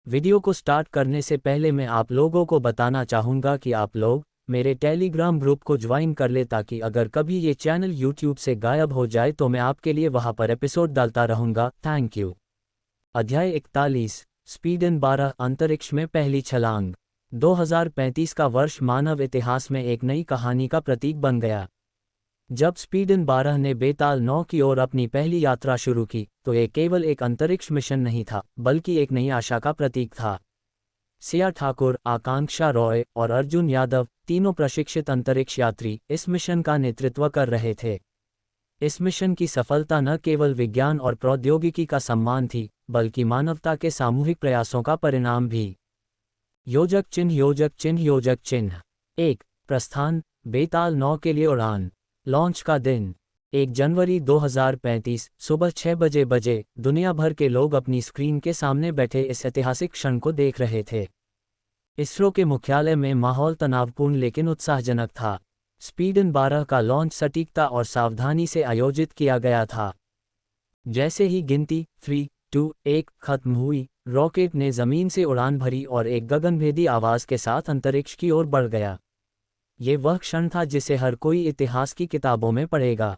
Video को start करने से पहले मैं आप लोगों को बताना चाहूँगा कि आप लोग मेरे टेलीग्राम ग्रुप को ज्वाइन कर ले, ताकि अगर कभी ये चैनल यूट्यूब से गायब हो जाए तो मैं आपके लिए वहाँ पर एपिसोड डालता रहूँगा। Thank you. अध्याय 41, स्पीडन 12, अंतरिक्ष में पहली छलांग। 2035 का वर्ष मानव इतिहास में एक नई कहानी का प्रतीक बन गया। जब स्पीडन 12 ने बेताल 9 की ओर अपनी पहली यात्रा शुरू की तो ये केवल एक अंतरिक्ष मिशन नहीं था, बल्कि एक नई आशा का प्रतीक था। सिया ठाकुर, आकांक्षा रॉय और अर्जुन यादव, तीनों प्रशिक्षित अंतरिक्ष यात्री, इस मिशन का नेतृत्व कर रहे थे। इस मिशन की सफलता न केवल विज्ञान और प्रौद्योगिकी का सम्मान थी, बल्कि मानवता के सामूहिक प्रयासों का परिणाम भी। योजक चिन्ह, योजक चिन्ह, योजक चिन्ह। 1. प्रस्थान। बेताल 9 के लिए उड़ान। लॉन्च का दिन 1 जनवरी 2035 सुबह 6 बजे। दुनिया भर के लोग अपनी स्क्रीन के सामने बैठे इस ऐतिहासिक क्षण को देख रहे थे। इसरो के मुख्यालय में माहौल तनावपूर्ण लेकिन उत्साहजनक था। स्पीडन 12 का लॉन्च सटीकता और सावधानी से आयोजित किया गया था। जैसे ही गिनती 3, 2, 1 खत्म हुई, रॉकेट ने जमीन से उड़ान भरी और एक गगनभेदी आवाज के साथ अंतरिक्ष की ओर बढ़ गया। ये वह क्षण था जिसे हर कोई इतिहास की किताबों में पढ़ेगा।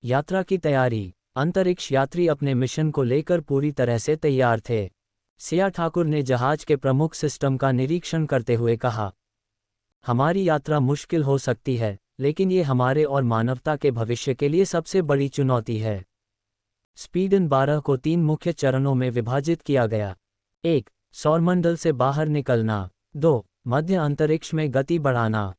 यात्रा की तैयारी। अंतरिक्ष यात्री अपने मिशन को लेकर पूरी तरह से तैयार थे। सिया ठाकुर ने जहाज के प्रमुख सिस्टम का निरीक्षण करते हुए कहा, हमारी यात्रा मुश्किल हो सकती है, लेकिन ये हमारे और मानवता के भविष्य के लिए सबसे बड़ी चुनौती है। स्पीडन 12 को 3 मुख्य चरणों में विभाजित किया गया। 1. सौरमंडल से बाहर निकलना। 2. मध्य अंतरिक्ष में गति बढ़ाना।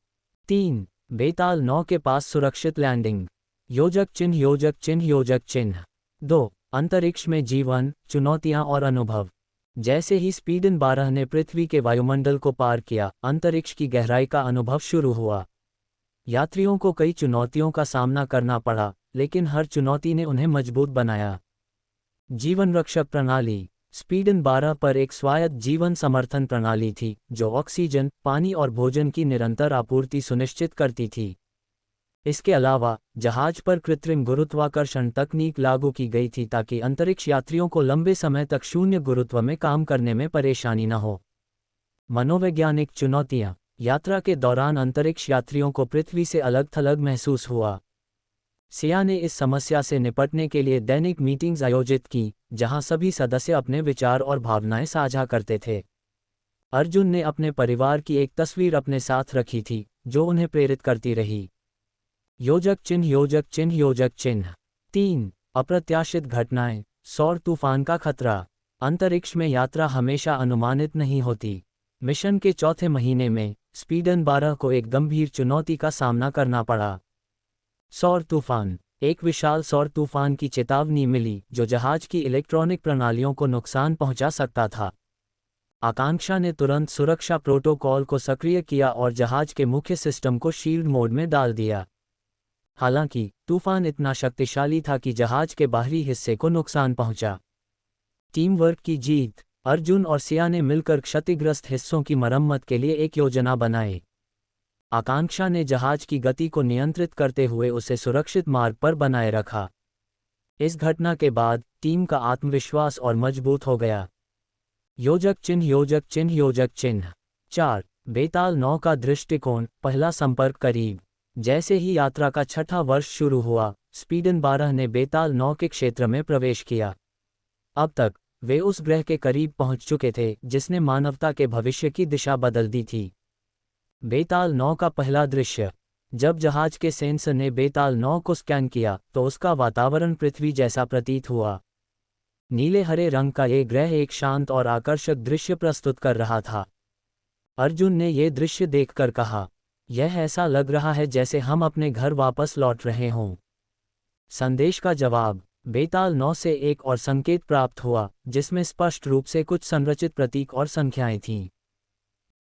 3. बेताल 9 के पास सुरक्षित लैंडिंग। योजक चिन्ह, योजक चिन्ह, योजक चिन्ह। 2. अंतरिक्ष में जीवन, चुनौतियां और अनुभव। जैसे ही स्पीडन 12 ने पृथ्वी के वायुमंडल को पार किया, अंतरिक्ष की गहराई का अनुभव शुरू हुआ। यात्रियों को कई चुनौतियों का सामना करना पड़ा, लेकिन हर चुनौती ने उन्हें मजबूत बनाया। जीवन रक्षक प्रणाली। स्पीडन 12 पर एक स्वायत्त जीवन समर्थन प्रणाली थी, जो ऑक्सीजन, पानी और भोजन की निरंतर आपूर्ति सुनिश्चित करती थी। इसके अलावा जहाज पर कृत्रिम गुरुत्वाकर्षण तकनीक लागू की गई थी, ताकि अंतरिक्ष यात्रियों को लंबे समय तक शून्य गुरुत्व में काम करने में परेशानी न हो। मनोवैज्ञानिक चुनौतियां। यात्रा के दौरान अंतरिक्ष यात्रियों को पृथ्वी से अलग थलग महसूस हुआ। सिया ने इस समस्या से निपटने के लिए दैनिक मीटिंग्स आयोजित की, जहां सभी सदस्य अपने विचार और भावनाएं साझा करते थे। अर्जुन ने अपने परिवार की एक तस्वीर अपने साथ रखी थी, जो उन्हें प्रेरित करती रही। योजक चिन्ह, योजक चिन्ह, योजक चिन्ह। 3. अप्रत्याशित घटनाएं। सौर तूफान का खतरा। अंतरिक्ष में यात्रा हमेशा अनुमानित नहीं होती। मिशन के चौथे महीने में स्पीडन 12 को एक गंभीर चुनौती का सामना करना पड़ा। सौर तूफान। एक विशाल सौर तूफान की चेतावनी मिली, जो जहाज की इलेक्ट्रॉनिक प्रणालियों को नुकसान पहुंचा सकता था। आकांक्षा ने तुरंत सुरक्षा प्रोटोकॉल को सक्रिय किया और जहाज के मुख्य सिस्टम को शील्ड मोड में डाल दिया। हालांकि तूफान इतना शक्तिशाली था कि जहाज के बाहरी हिस्से को नुकसान पहुंचा। टीम वर्क की जीत। अर्जुन और सिया ने मिलकर क्षतिग्रस्त हिस्सों की मरम्मत के लिए एक योजना बनाई। आकांक्षा ने जहाज की गति को नियंत्रित करते हुए उसे सुरक्षित मार्ग पर बनाए रखा। इस घटना के बाद टीम का आत्मविश्वास और मजबूत हो गया। योजक चिन्ह, योजक चिन्ह, योजक चिन्ह। 4. बेताल 9 का दृष्टिकोण, पहला संपर्क करीब। जैसे ही यात्रा का छठा वर्ष शुरू हुआ, स्पीडन 12 ने बेताल 9 के क्षेत्र में प्रवेश किया। अब तक वे उस ग्रह के करीब पहुंच चुके थे जिसने मानवता के भविष्य की दिशा बदल दी थी। बेताल 9 का पहला दृश्य। जब जहाज के सेंसर ने बेताल 9 को स्कैन किया तो उसका वातावरण पृथ्वी जैसा प्रतीत हुआ। नीले हरे रंग का ये ग्रह एक शांत और आकर्षक दृश्य प्रस्तुत कर रहा था। अर्जुन ने ये दृश्य देखकर कहा, यह ऐसा लग रहा है जैसे हम अपने घर वापस लौट रहे हों। संदेश का जवाब। बेताल 9 से एक और संकेत प्राप्त हुआ, जिसमें स्पष्ट रूप से कुछ संरचित प्रतीक और संख्याएं थीं।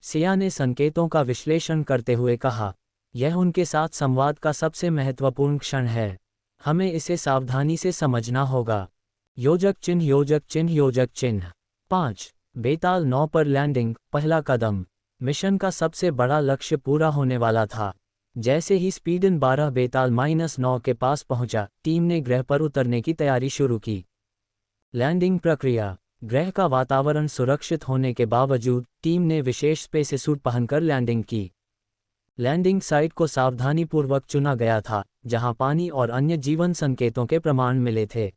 सिया ने संकेतों का विश्लेषण करते हुए कहा, यह उनके साथ संवाद का सबसे महत्वपूर्ण क्षण है। हमें इसे सावधानी से समझना होगा। योजक चिन्ह, योजक चिन्ह, योजक चिन्ह। 5. बेताल 9 पर लैंडिंग, पहला कदम। मिशन का सबसे बड़ा लक्ष्य पूरा होने वाला था। जैसे ही स्पीडन 12 बेताल -9 के पास पहुंचा, टीम ने ग्रह पर उतरने की तैयारी शुरू की। लैंडिंग प्रक्रिया। ग्रह का वातावरण सुरक्षित होने के बावजूद टीम ने विशेष स्पेससूट पहनकर लैंडिंग की। लैंडिंग साइट को सावधानीपूर्वक चुना गया था, जहां पानी और अन्य जीवन संकेतों के प्रमाण मिले थे।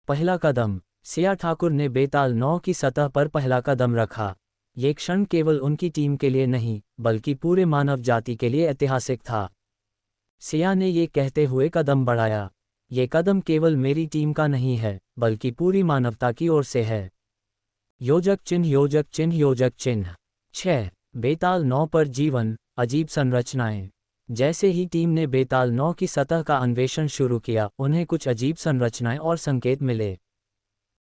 पहला कदम। सिया ठाकुर ने बेताल 9 की सतह पर पहला कदम रखा। ये क्षण केवल उनकी टीम के लिए नहीं, बल्कि पूरे मानव जाति के लिए ऐतिहासिक था। सिया ने ये कहते हुए कदम बढ़ाया, ये कदम केवल मेरी टीम का नहीं है, बल्कि पूरी मानवता की ओर से है। योजक चिन्ह योजक चिन्ह योजक चिन्ह। 6 बेताल 9 पर जीवन, अजीब संरचनाएं। जैसे ही टीम ने बेताल 9 की सतह का अन्वेषण शुरू किया, उन्हें कुछ अजीब संरचनाएं और संकेत मिले।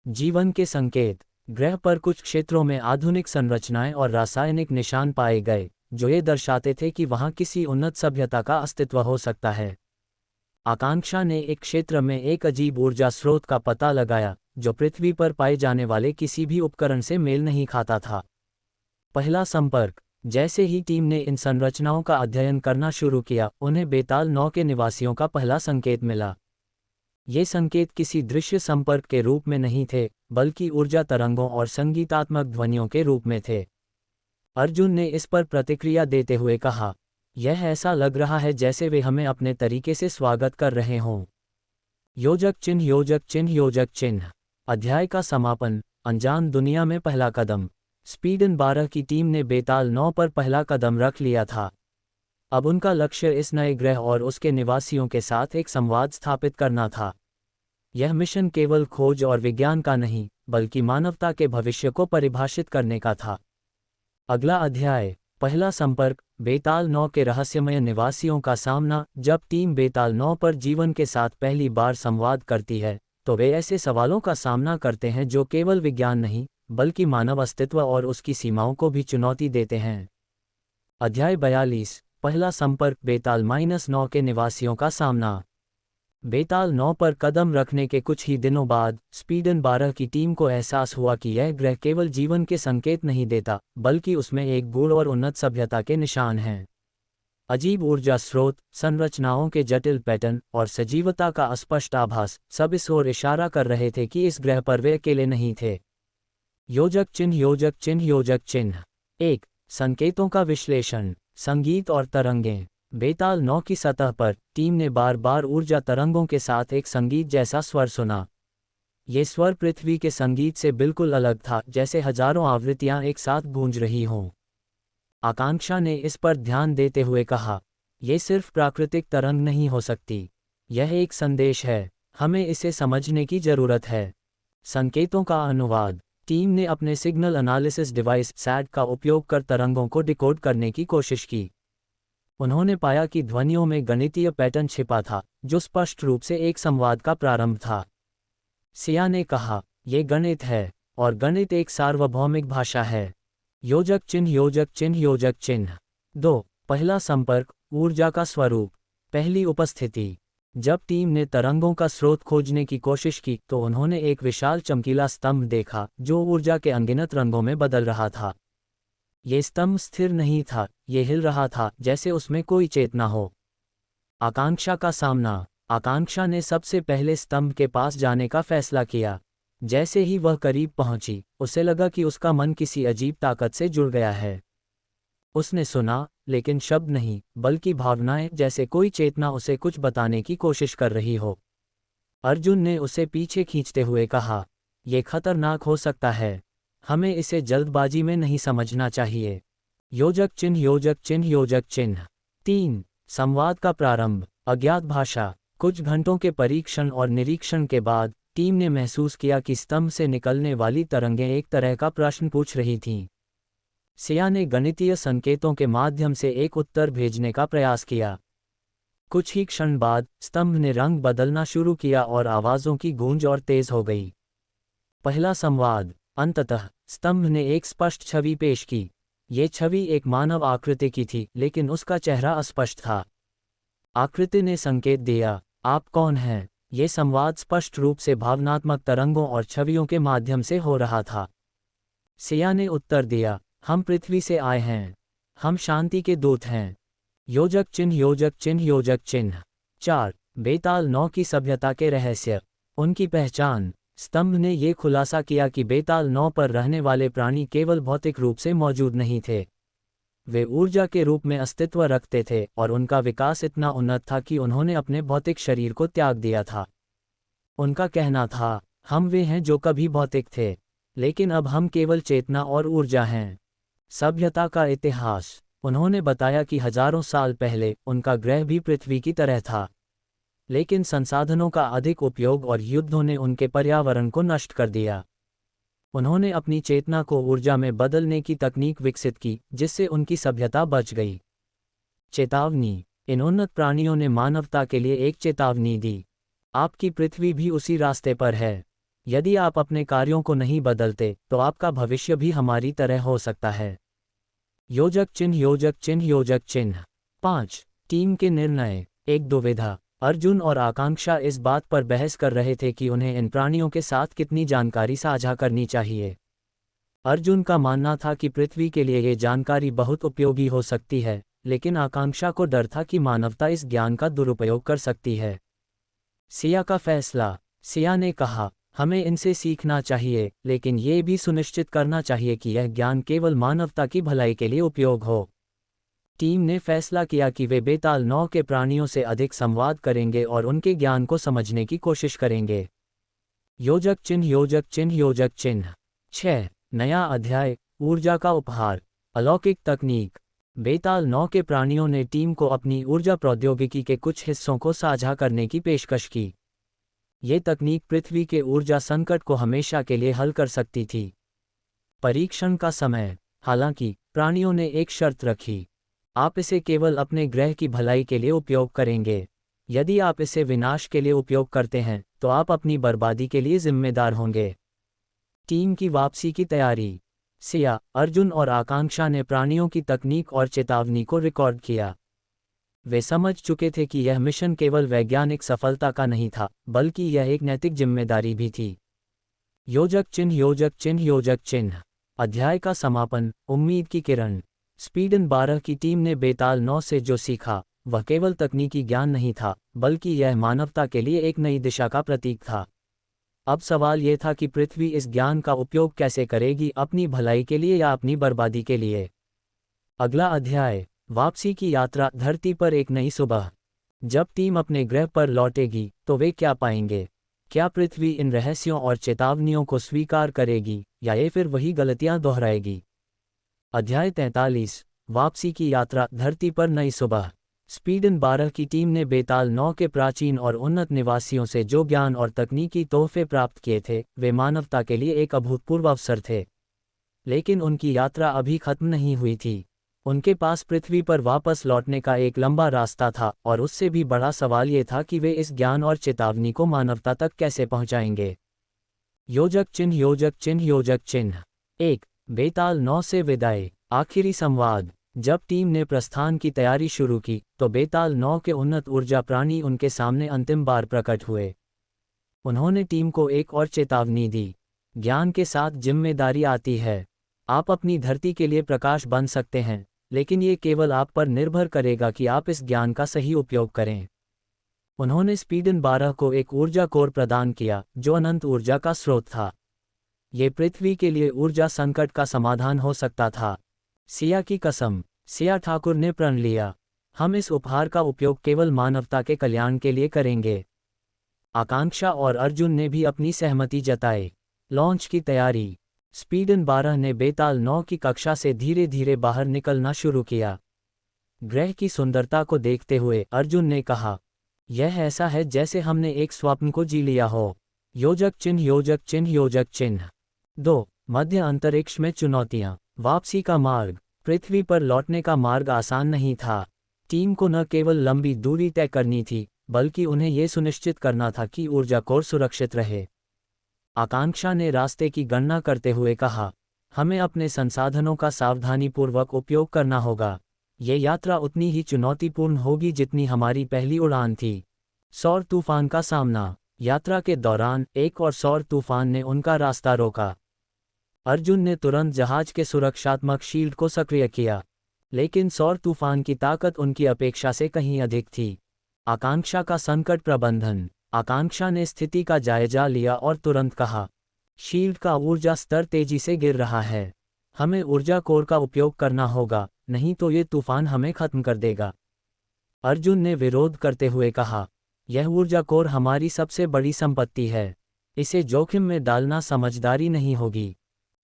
जीवन के संकेत। ग्रह पर कुछ क्षेत्रों में आधुनिक संरचनाएं और रासायनिक निशान पाए गए, जो ये दर्शाते थे कि वहां किसी उन्नत सभ्यता का अस्तित्व हो सकता है। आकांक्षा ने एक क्षेत्र में एक अजीब ऊर्जा स्रोत का पता लगाया, जो पृथ्वी पर पाए जाने वाले किसी भी उपकरण से मेल नहीं खाता था। पहला संपर्क। जैसे ही टीम ने इन संरचनाओं का अध्ययन करना शुरू किया, उन्हें बेताल 9 के निवासियों का पहला संकेत मिला। ये संकेत किसी दृश्य संपर्क के रूप में नहीं थे, बल्कि ऊर्जा तरंगों और संगीतात्मक ध्वनियों के रूप में थे। अर्जुन ने इस पर प्रतिक्रिया देते हुए कहा, यह ऐसा लग रहा है जैसे वे हमें अपने तरीके से स्वागत कर रहे हों। योजक चिन्ह योजक चिन्ह योजक चिन्ह। अध्याय का समापन। अनजान दुनिया में पहला कदम। स्पीडन 12 की टीम ने बेताल 9 पर पहला कदम रख लिया था। अब उनका लक्ष्य इस नए ग्रह और उसके निवासियों के साथ एक संवाद स्थापित करना था। यह मिशन केवल खोज और विज्ञान का नहीं, बल्कि मानवता के भविष्य को परिभाषित करने का था। अगला अध्याय। पहला संपर्क। बेताल 9 के रहस्यमय निवासियों का सामना। जब टीम बेताल 9 पर जीवन के साथ पहली बार संवाद करती है, तो वे ऐसे सवालों का सामना करते हैं जो केवल विज्ञान नहीं, बल्कि मानव अस्तित्व और उसकी सीमाओं को भी चुनौती देते हैं। अध्याय 42। पहला संपर्क। बेताल -9 के निवासियों का सामना। बेताल 9 पर कदम रखने के कुछ ही दिनों बाद स्पीडन 12 की टीम को एहसास हुआ कि यह ग्रह केवल जीवन के संकेत नहीं देता, बल्कि उसमें एक गूढ़ और उन्नत सभ्यता के निशान हैं। अजीब ऊर्जा स्रोत, संरचनाओं के जटिल पैटर्न और सजीवता का अस्पष्ट आभास सब इस ओर इशारा कर रहे थे कि इस ग्रह पर वे अकेले नहीं थे। योजक चिन्ह योजक चिन्ह योजक चिन्ह। 1 संकेतों का विश्लेषण। संगीत और तरंगें। बेताल 9 की सतह पर टीम ने बार बार ऊर्जा तरंगों के साथ एक संगीत जैसा स्वर सुना। ये स्वर पृथ्वी के संगीत से बिल्कुल अलग था, जैसे हजारों आवृत्तियां एक साथ गूंज रही हों। आकांक्षा ने इस पर ध्यान देते हुए कहा, ये सिर्फ प्राकृतिक तरंग नहीं हो सकती, यह एक संदेश है, हमें इसे समझने की जरूरत है। संकेतों का अनुवाद। टीम ने अपने सिग्नल एनालिसिस डिवाइस SAT का उपयोग कर तरंगों को डिकोड करने की कोशिश की। उन्होंने पाया कि ध्वनियों में गणितीय पैटर्न छिपा था, जो स्पष्ट रूप से एक संवाद का प्रारंभ था। सिया ने कहा, ये गणित है, और गणित एक सार्वभौमिक भाषा है। योजक चिन्ह योजक चिन्ह योजक चिन्ह। 2 पहला संपर्क। ऊर्जा का स्वरूप। पहली उपस्थिति। जब टीम ने तरंगों का स्रोत खोजने की कोशिश की, तो उन्होंने एक विशाल चमकीला स्तंभ देखा, जो ऊर्जा के अनगिनत रंगों में बदल रहा था। ये स्तंभ स्थिर नहीं था, ये हिल रहा था, जैसे उसमें कोई चेतना हो। आकांक्षा का सामना। आकांक्षा ने सबसे पहले स्तंभ के पास जाने का फैसला किया। जैसे ही वह करीब पहुंची, उसे लगा कि उसका मन किसी अजीब ताकत से जुड़ गया है। उसने सुना, लेकिन शब्द नहीं, बल्कि भावनाएं, जैसे कोई चेतना उसे कुछ बताने की कोशिश कर रही हो। अर्जुन ने उसे पीछे खींचते हुए कहा, यह खतरनाक हो सकता है, हमें इसे जल्दबाजी में नहीं समझना चाहिए। योजक चिन्ह योजक चिन्ह योजक चिन्ह। 3 संवाद का प्रारंभ। अज्ञात भाषा। कुछ घंटों के परीक्षण और निरीक्षण के बाद टीम ने महसूस किया कि स्तंभ से निकलने वाली तरंगें एक तरह का प्रश्न पूछ रही थीं। सिया ने गणितीय संकेतों के माध्यम से एक उत्तर भेजने का प्रयास किया। कुछ ही क्षण बाद स्तंभ ने रंग बदलना शुरू किया और आवाज़ों की गूंज और तेज हो गई। पहला संवाद। अंततः स्तंभ ने एक स्पष्ट छवि पेश की। ये छवि एक मानव आकृति की थी, लेकिन उसका चेहरा अस्पष्ट था। आकृति ने संकेत दिया, आप कौन हैं? ये संवाद स्पष्ट रूप से भावनात्मक तरंगों और छवियों के माध्यम से हो रहा था। सिया ने उत्तर दिया, हम पृथ्वी से आए हैं, हम शांति के दूत हैं। योजक चिन्ह योजक चिन्ह योजक चिन्ह। 4 बेताल 9 की सभ्यता के रहस्य। उनकी पहचान। स्तंभ ने ये खुलासा किया कि बेताल 9 पर रहने वाले प्राणी केवल भौतिक रूप से मौजूद नहीं थे। वे ऊर्जा के रूप में अस्तित्व रखते थे और उनका विकास इतना उन्नत था कि उन्होंने अपने भौतिक शरीर को त्याग दिया था। उनका कहना था, हम वे हैं जो कभी भौतिक थे, लेकिन अब हम केवल चेतना और ऊर्जा हैं। सभ्यता का इतिहास। उन्होंने बताया कि हजारों साल पहले उनका ग्रह भी पृथ्वी की तरह था, लेकिन संसाधनों का अधिक उपयोग और युद्धों ने उनके पर्यावरण को नष्ट कर दिया। उन्होंने अपनी चेतना को ऊर्जा में बदलने की तकनीक विकसित की, जिससे उनकी सभ्यता बच गई। चेतावनी। इन उन्नत प्राणियों ने मानवता के लिए एक चेतावनी दी। आपकी पृथ्वी भी उसी रास्ते पर है। यदि आप अपने कार्यों को नहीं बदलते तो आपका भविष्य भी हमारी तरह हो सकता है। योजक चिन्ह योजक चिन्ह योजक चिन्ह। 5. टीम के निर्णय। एक दुविधा। अर्जुन और आकांक्षा इस बात पर बहस कर रहे थे कि उन्हें इन प्राणियों के साथ कितनी जानकारी साझा करनी चाहिए। अर्जुन का मानना था कि पृथ्वी के लिए ये जानकारी बहुत उपयोगी हो सकती है, लेकिन आकांक्षा को डर था कि मानवता इस ज्ञान का दुरुपयोग कर सकती है। सिया का फैसला। सिया ने कहा, हमें इनसे सीखना चाहिए, लेकिन ये भी सुनिश्चित करना चाहिए कि यह ज्ञान केवल मानवता की भलाई के लिए उपयोग हो। टीम ने फैसला किया कि वे बेताल 9 के प्राणियों से अधिक संवाद करेंगे और उनके ज्ञान को समझने की कोशिश करेंगे। योजक चिन्ह योजक चिन्ह योजक चिन्ह। 6. नया अध्याय। ऊर्जा का उपहार। अलौकिक तकनीक। बेताल 9 के प्राणियों ने टीम को अपनी ऊर्जा प्रौद्योगिकी के कुछ हिस्सों को साझा करने की पेशकश की। ये तकनीक पृथ्वी के ऊर्जा संकट को हमेशा के लिए हल कर सकती थी। परीक्षण का समय। हालांकि प्राणियों ने एक शर्त रखी, आप इसे केवल अपने ग्रह की भलाई के लिए उपयोग करेंगे। यदि आप इसे विनाश के लिए उपयोग करते हैं तो आप अपनी बर्बादी के लिए जिम्मेदार होंगे। टीम की वापसी की तैयारी। सिया, अर्जुन और आकांक्षा ने प्राणियों की तकनीक और चेतावनी को रिकॉर्ड किया। वे समझ चुके थे कि यह मिशन केवल वैज्ञानिक सफलता का नहीं था, बल्कि यह एक नैतिक जिम्मेदारी भी थी। योजक चिन्ह योजक चिन्ह योजक चिन्ह। अध्याय का समापन। उम्मीद की किरण। स्पीडन 12 की टीम ने बेताल 9 से जो सीखा वह केवल तकनीकी ज्ञान नहीं था, बल्कि यह मानवता के लिए एक नई दिशा का प्रतीक था। अब सवाल यह था कि पृथ्वी इस ज्ञान का उपयोग कैसे करेगी, अपनी भलाई के लिए या अपनी बर्बादी के लिए। अगला अध्याय। वापसी की यात्रा। धरती पर एक नई सुबह। जब टीम अपने ग्रह पर लौटेगी तो वे क्या पाएंगे? क्या पृथ्वी इन रहस्यों और चेतावनियों को स्वीकार करेगी या ये फिर वही गलतियां दोहराएगी? अध्याय 43। वापसी की यात्रा। धरती पर नई सुबह। स्पीडन 12 की टीम ने बेताल 9 के प्राचीन और उन्नत निवासियों से जो ज्ञान और तकनीकी तोहफे प्राप्त किए थे, वे मानवता के लिए एक अभूतपूर्व अवसर थे। लेकिन उनकी यात्रा अभी खत्म नहीं हुई थी। उनके पास पृथ्वी पर वापस लौटने का एक लंबा रास्ता था, और उससे भी बड़ा सवाल ये था कि वे इस ज्ञान और चेतावनी को मानवता तक कैसे पहुंचाएंगे। योजक चिन्ह योजक चिन्ह योजक चिन्ह। 1. बेताल 9 से विदाई। आखिरी संवाद। जब टीम ने प्रस्थान की तैयारी शुरू की तो बेताल 9 के उन्नत ऊर्जा प्राणी उनके सामने अंतिम बार प्रकट हुए। उन्होंने टीम को एक और चेतावनी दी। ज्ञान के साथ जिम्मेदारी आती है। आप अपनी धरती के लिए प्रकाश बन सकते हैं, लेकिन ये केवल आप पर निर्भर करेगा कि आप इस ज्ञान का सही उपयोग करें। उन्होंने स्पीडन 12 को एक ऊर्जा कोर प्रदान किया जो अनंत ऊर्जा का स्रोत था। ये पृथ्वी के लिए ऊर्जा संकट का समाधान हो सकता था। सिया की कसम। सिया ठाकुर ने प्रण लिया, हम इस उपहार का उपयोग केवल मानवता के कल्याण के लिए करेंगे। आकांक्षा और अर्जुन ने भी अपनी सहमति जताई। लॉन्च की तैयारी। स्पीडन 12 ने बेताल 9 की कक्षा से धीरे धीरे बाहर निकलना शुरू किया। ग्रह की सुंदरता को देखते हुए अर्जुन ने कहा, यह ऐसा है जैसे हमने एक स्वप्न को जी लिया हो। योजक चिन्ह योजक चिन्ह योजक चिन्ह। 2. मध्य अंतरिक्ष में चुनौतियां। वापसी का मार्ग। पृथ्वी पर लौटने का मार्ग आसान नहीं था। टीम को न केवल लंबी दूरी तय करनी थी, बल्कि उन्हें यह सुनिश्चित करना था कि ऊर्जा कोर सुरक्षित रहे। आकांक्षा ने रास्ते की गणना करते हुए कहा, हमें अपने संसाधनों का सावधानीपूर्वक उपयोग करना होगा। ये यात्रा उतनी ही चुनौतीपूर्ण होगी जितनी हमारी पहली उड़ान थी। सौर तूफान का सामना। यात्रा के दौरान एक और सौर तूफान ने उनका रास्ता रोका। अर्जुन ने तुरंत जहाज के सुरक्षात्मक शील्ड को सक्रिय किया, लेकिन सौर तूफान की ताकत उनकी अपेक्षा से कहीं अधिक थी। आकांक्षा का संकट प्रबंधन। आकांक्षा ने स्थिति का जायजा लिया और तुरंत कहा, शील्ड का ऊर्जा स्तर तेजी से गिर रहा है। हमें ऊर्जा कोर का उपयोग करना होगा, नहीं तो ये तूफान हमें खत्म कर देगा। अर्जुन ने विरोध करते हुए कहा, यह ऊर्जा कोर हमारी सबसे बड़ी संपत्ति है, इसे जोखिम में डालना समझदारी नहीं होगी।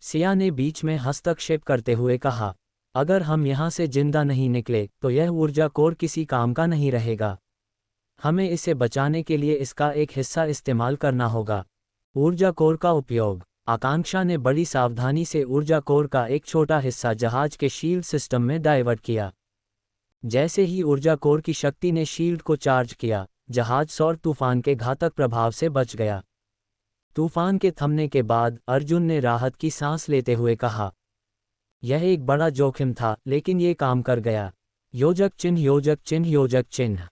सिया ने बीच में हस्तक्षेप करते हुए कहा, अगर हम यहाँ से जिंदा नहीं निकले तो यह ऊर्जा कोर किसी काम का नहीं रहेगा। हमें इसे बचाने के लिए इसका एक हिस्सा इस्तेमाल करना होगा। ऊर्जा कोर का उपयोग। आकांक्षा ने बड़ी सावधानी से ऊर्जा कोर का एक छोटा हिस्सा जहाज के शील्ड सिस्टम में डाइवर्ट किया। जैसे ही ऊर्जा कोर की शक्ति ने शील्ड को चार्ज किया, जहाज सौर तूफान के घातक प्रभाव से बच गया। तूफान के थमने के बाद अर्जुन ने राहत की सांस लेते हुए कहा, यह एक बड़ा जोखिम था, लेकिन ये काम कर गया। योजक चिन्ह योजक चिन्ह योजक चिन्ह।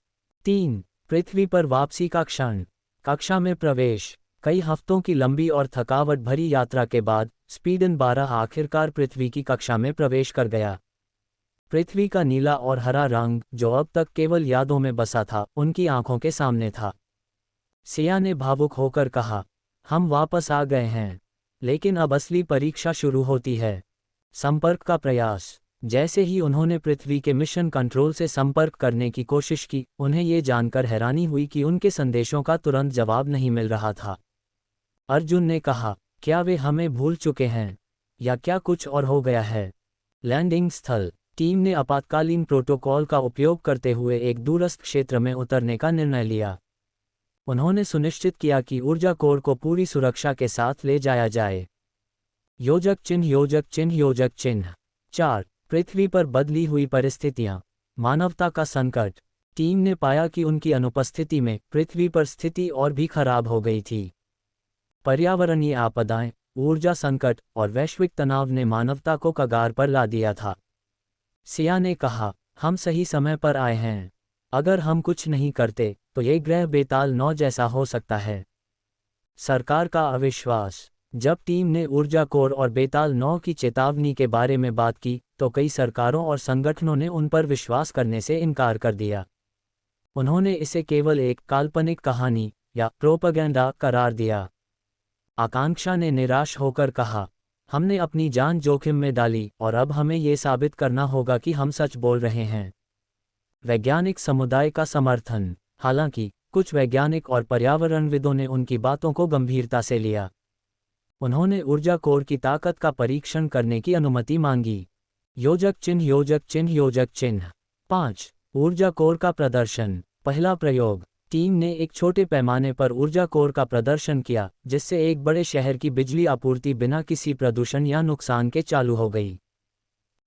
3. पृथ्वी पर वापसी का क्षण। कक्षा में प्रवेश। कई हफ्तों की लंबी और थकावट भरी यात्रा के बाद स्पीडन 12 आखिरकार पृथ्वी की कक्षा में प्रवेश कर गया। पृथ्वी का नीला और हरा रंग, जो अब तक केवल यादों में बसा था, उनकी आंखों के सामने था। सिया ने भावुक होकर कहा, हम वापस आ गए हैं, लेकिन अब असली परीक्षा शुरू होती है। संपर्क का प्रयास। जैसे ही उन्होंने पृथ्वी के मिशन कंट्रोल से संपर्क करने की कोशिश की, उन्हें ये जानकर हैरानी हुई कि उनके संदेशों का तुरंत जवाब नहीं मिल रहा था। अर्जुन ने कहा, क्या वे हमें भूल चुके हैं, या क्या कुछ और हो गया है? लैंडिंग स्थल। टीम ने आपातकालीन प्रोटोकॉल का उपयोग करते हुए एक दूरस्थ क्षेत्र में उतरने का निर्णय लिया। उन्होंने सुनिश्चित किया कि ऊर्जा कोर को पूरी सुरक्षा के साथ ले जाया जाए। योजक चिन्ह योजक चिन्ह योजक चिन्ह। 4. पृथ्वी पर बदली हुई परिस्थितियां। मानवता का संकट। टीम ने पाया कि उनकी अनुपस्थिति में पृथ्वी पर स्थिति और भी खराब हो गई थी। पर्यावरणीय आपदाएं, ऊर्जा संकट और वैश्विक तनाव ने मानवता को कगार पर ला दिया था। सिया ने कहा, हम सही समय पर आए हैं। अगर हम कुछ नहीं करते तो ये ग्रह बेताल 9 जैसा हो सकता है। सरकार का अविश्वास। जब टीम ने ऊर्जा कोर और बेताल 9 की चेतावनी के बारे में बात की, तो कई सरकारों और संगठनों ने उन पर विश्वास करने से इनकार कर दिया। उन्होंने इसे केवल एक काल्पनिक कहानी या प्रोपेगेंडा करार दिया। आकांक्षा ने निराश होकर कहा, हमने अपनी जान जोखिम में डाली और अब हमें ये साबित करना होगा कि हम सच बोल रहे हैं। वैज्ञानिक समुदाय का समर्थन। हालांकि कुछ वैज्ञानिक और पर्यावरणविदों ने उनकी बातों को गंभीरता से लिया। उन्होंने ऊर्जा कोर की ताकत का परीक्षण करने की अनुमति मांगी। योजक चिन्ह योजक चिन्ह योजक चिन्ह। 5. ऊर्जा कोर का प्रदर्शन। पहला प्रयोग। टीम ने एक छोटे पैमाने पर ऊर्जा कोर का प्रदर्शन किया, जिससे एक बड़े शहर की बिजली आपूर्ति बिना किसी प्रदूषण या नुकसान के चालू हो गई।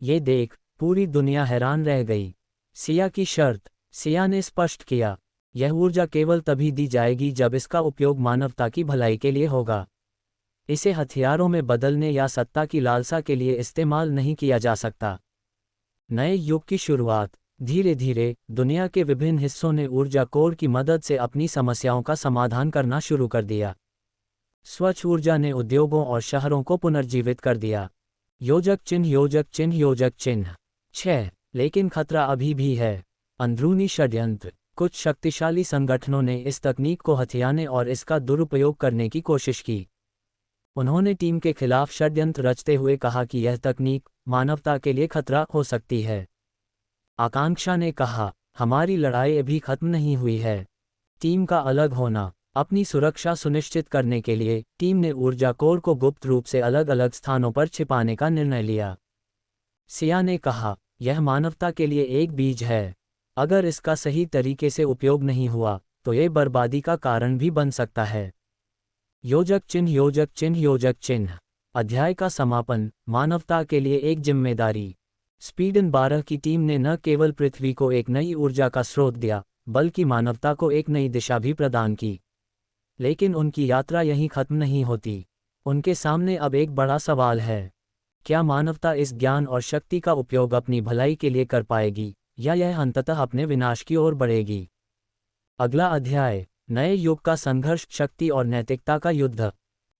ये देख पूरी दुनिया हैरान रह गई। सिया की शर्त। सिया ने स्पष्ट किया, यह ऊर्जा केवल तभी दी जाएगी जब इसका उपयोग मानवता की भलाई के लिए होगा। इसे हथियारों में बदलने या सत्ता की लालसा के लिए इस्तेमाल नहीं किया जा सकता। नए युग की शुरुआत। धीरे धीरे दुनिया के विभिन्न हिस्सों ने ऊर्जा कोर की मदद से अपनी समस्याओं का समाधान करना शुरू कर दिया। स्वच्छ ऊर्जा ने उद्योगों और शहरों को पुनर्जीवित कर दिया। योजक चिन्ह योजक चिन्ह योजक चिन्ह। 6. लेकिन खतरा अभी भी है। अंदरूनी षड्यंत्र। कुछ शक्तिशाली संगठनों ने इस तकनीक को हथियाने और इसका दुरुपयोग करने की कोशिश की। उन्होंने टीम के खिलाफ षड्यंत्र रचते हुए कहा कि यह तकनीक मानवता के लिए खतरा हो सकती है। आकांक्षा ने कहा, हमारी लड़ाई अभी खत्म नहीं हुई है। टीम का अलग होना। अपनी सुरक्षा सुनिश्चित करने के लिए टीम ने ऊर्जा कोर को गुप्त रूप से अलग अलग स्थानों पर छिपाने का निर्णय लिया। सिया ने कहा, यह मानवता के लिए एक बीज है। अगर इसका सही तरीके से उपयोग नहीं हुआ तो ये बर्बादी का कारण भी बन सकता है। योजक चिन्ह योजक चिन्ह योजक चिन्ह। अध्याय का समापन। मानवता के लिए एक जिम्मेदारी। स्पीडन 12 की टीम ने न केवल पृथ्वी को एक नई ऊर्जा का स्रोत दिया, बल्कि मानवता को एक नई दिशा भी प्रदान की। लेकिन उनकी यात्रा यहीं खत्म नहीं होती। उनके सामने अब एक बड़ा सवाल है, क्या मानवता इस ज्ञान और शक्ति का उपयोग अपनी भलाई के लिए कर पाएगी, या यह अंततः अपने विनाश की ओर बढ़ेगी? अगला अध्याय। नए युग का संघर्ष, शक्ति और नैतिकता का युद्ध।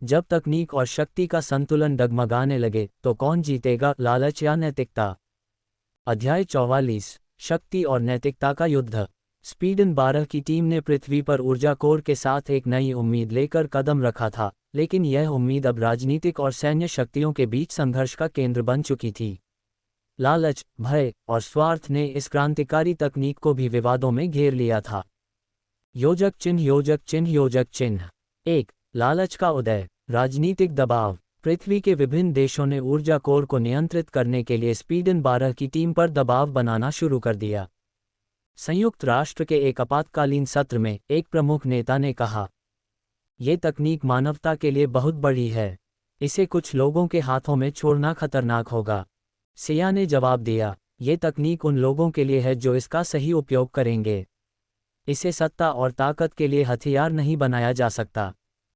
जब तकनीक और शक्ति का संतुलन डगमगाने लगे तो कौन जीतेगा, लालच या नैतिकता? अध्याय 44। शक्ति और नैतिकता का युद्ध। स्पीडन 12 की टीम ने पृथ्वी पर ऊर्जा कोर के साथ एक नई उम्मीद लेकर कदम रखा था, लेकिन यह उम्मीद अब राजनीतिक और सैन्य शक्तियों के बीच संघर्ष का केंद्र बन चुकी थी। लालच, भय और स्वार्थ ने इस क्रांतिकारी तकनीक को भी विवादों में घेर लिया था। योजक चिन्ह योजक चिन्ह योजक चिन्ह 1। लालच का उदय। राजनीतिक दबाव। पृथ्वी के विभिन्न देशों ने ऊर्जा कोर को नियंत्रित करने के लिए स्पीडन 12 की टीम पर दबाव बनाना शुरू कर दिया। संयुक्त राष्ट्र के एक आपातकालीन सत्र में एक प्रमुख नेता ने कहा, ये तकनीक मानवता के लिए बहुत बड़ी है, इसे कुछ लोगों के हाथों में छोड़ना खतरनाक होगा। सिया ने जवाब दिया, ये तकनीक उन लोगों के लिए है जो इसका सही उपयोग करेंगे। इसे सत्ता और ताकत के लिए हथियार नहीं बनाया जा सकता।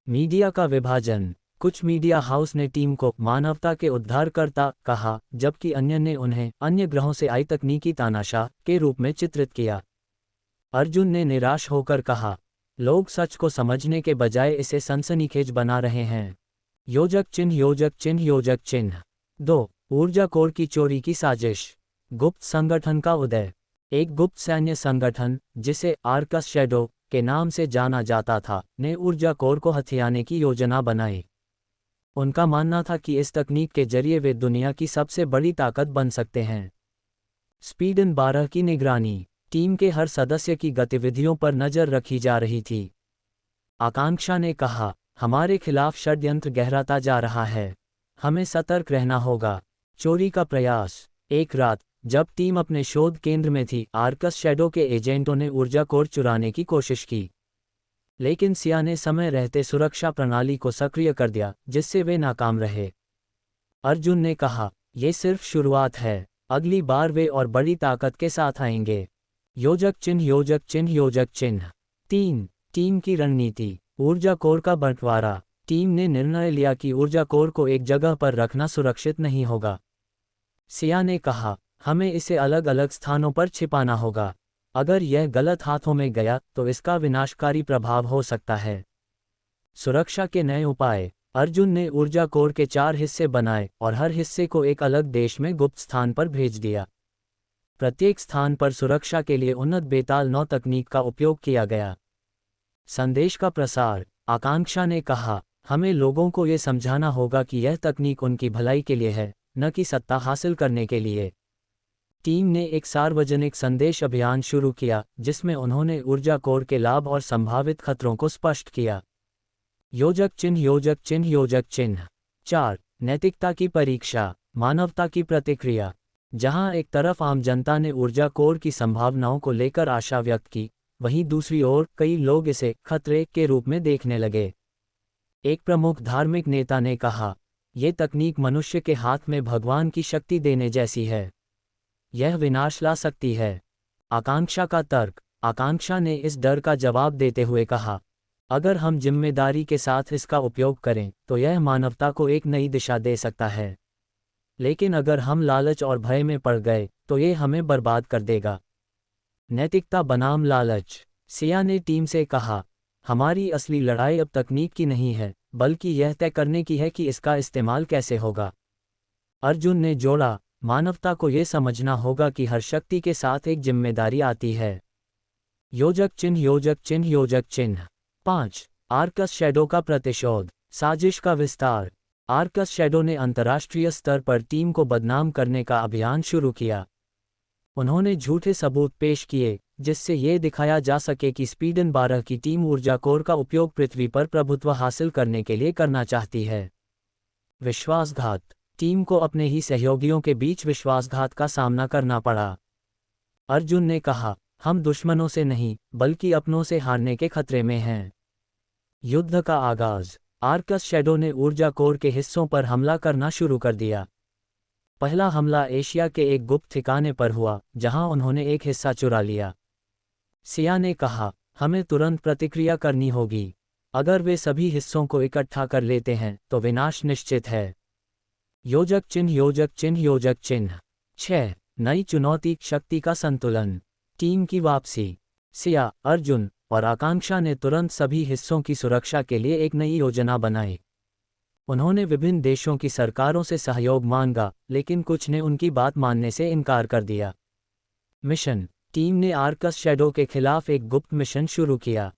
मीडिया का विभाजन। कुछ मीडिया हाउस ने टीम को मानवता के उद्धारकर्ता कहा, जबकि अन्य ने उन्हें अन्य ग्रहों से आई तकनीकी तानाशाह के रूप में चित्रित किया। अर्जुन ने निराश होकर कहा, लोग सच को समझने के बजाय इसे सनसनीखेज बना रहे हैं। योजक चिन्ह योजक चिन्ह योजक चिन्ह 2। ऊर्जा कोर की चोरी की साजिश। गुप्त संगठन का उदय। एक गुप्त सैन्य संगठन, जिसे आर्कस शैडो के नाम से जाना जाता था, ने ऊर्जा कोर को हथियाने की योजना बनाई। उनका मानना था कि इस तकनीक के जरिए वे दुनिया की सबसे बड़ी ताकत बन सकते हैं। स्पीडन 12 की निगरानी। टीम के हर सदस्य की गतिविधियों पर नजर रखी जा रही थी। आकांक्षा ने कहा, हमारे खिलाफ षड्यंत्र गहराता जा रहा है, हमें सतर्क रहना होगा। चोरी का प्रयास। एक रात जब टीम अपने शोध केंद्र में थी, आर्कस शैडो के एजेंटों ने ऊर्जा कोर चुराने की कोशिश की, लेकिन सिया ने समय रहते सुरक्षा प्रणाली को सक्रिय कर दिया, जिससे वे नाकाम रहे। अर्जुन ने कहा, यह सिर्फ शुरुआत है, अगली बार वे और बड़ी ताकत के साथ आएंगे। योजक चिन्ह योजक चिन्ह योजक चिन्ह 3। टीम की रणनीति। ऊर्जा कोर का बंटवारा। टीम ने निर्णय लिया कि ऊर्जा कोर को एक जगह पर रखना सुरक्षित नहीं होगा। सिया ने कहा, हमें इसे अलग अलग स्थानों पर छिपाना होगा। अगर यह गलत हाथों में गया तो इसका विनाशकारी प्रभाव हो सकता है। सुरक्षा के नए उपाय। अर्जुन ने ऊर्जा कोर के 4 हिस्से बनाए और हर हिस्से को एक अलग देश में गुप्त स्थान पर भेज दिया। प्रत्येक स्थान पर सुरक्षा के लिए उन्नत बेताल 9 तकनीक का उपयोग किया गया। संदेश का प्रसार। आकांक्षा ने कहा, हमें लोगों को ये समझाना होगा कि यह तकनीक उनकी भलाई के लिए है, न कि सत्ता हासिल करने के लिए। टीम ने एक सार्वजनिक संदेश अभियान शुरू किया, जिसमें उन्होंने ऊर्जा कोर के लाभ और संभावित खतरों को स्पष्ट किया। योजक चिन्ह योजक चिन्ह योजक चिन्ह 4। नैतिकता की परीक्षा। मानवता की प्रतिक्रिया। जहां एक तरफ आम जनता ने ऊर्जा कोर की संभावनाओं को लेकर आशा व्यक्त की, वहीं दूसरी ओर कई लोग इसे खतरे के रूप में देखने लगे। एक प्रमुख धार्मिक नेता ने कहा, ये तकनीक मनुष्य के हाथ में भगवान की शक्ति देने जैसी है, यह विनाश ला सकती है। आकांक्षा का तर्क। आकांक्षा ने इस डर का जवाब देते हुए कहा, अगर हम जिम्मेदारी के साथ इसका उपयोग करें तो यह मानवता को एक नई दिशा दे सकता है, लेकिन अगर हम लालच और भय में पड़ गए तो ये हमें बर्बाद कर देगा। नैतिकता बनाम लालच। सिया ने टीम से कहा, हमारी असली लड़ाई अब तकनीक की नहीं है, बल्कि यह तय करने की है कि इसका इस्तेमाल कैसे होगा। अर्जुन ने जोड़ा, मानवता को यह समझना होगा कि हर शक्ति के साथ एक जिम्मेदारी आती है। योजक चिन्ह योजक चिन्ह योजक चिन्ह 5। आर्कस शैडो का प्रतिशोध। साजिश का विस्तार। आर्कस शैडो ने अंतर्राष्ट्रीय स्तर पर टीम को बदनाम करने का अभियान शुरू किया। उन्होंने झूठे सबूत पेश किए, जिससे ये दिखाया जा सके कि स्पीडन 12 की टीम ऊर्जा कोर का उपयोग पृथ्वी पर प्रभुत्व हासिल करने के लिए करना चाहती है। विश्वासघात। टीम को अपने ही सहयोगियों के बीच विश्वासघात का सामना करना पड़ा। अर्जुन ने कहा, हम दुश्मनों से नहीं बल्कि अपनों से हारने के खतरे में हैं। युद्ध का आगाज। आर्कस शैडो ने ऊर्जा कोर के हिस्सों पर हमला करना शुरू कर दिया। पहला हमला एशिया के एक गुप्त ठिकाने पर हुआ, जहां उन्होंने एक हिस्सा चुरा लिया। सिया ने कहा, हमें तुरंत प्रतिक्रिया करनी होगी। अगर वे सभी हिस्सों को इकट्ठा कर लेते हैं तो विनाश निश्चित है। योजक चिन्ह योजक चिन्ह योजक चिन्ह 6। नई चुनौती। शक्ति का संतुलन। टीम की वापसी। सिया, अर्जुन और आकांक्षा ने तुरंत सभी हिस्सों की सुरक्षा के लिए एक नई योजना बनाई। उन्होंने विभिन्न देशों की सरकारों से सहयोग मांगा, लेकिन कुछ ने उनकी बात मानने से इनकार कर दिया। मिशन। टीम ने आर्कस शैडो के खिलाफ एक गुप्त मिशन शुरू किया।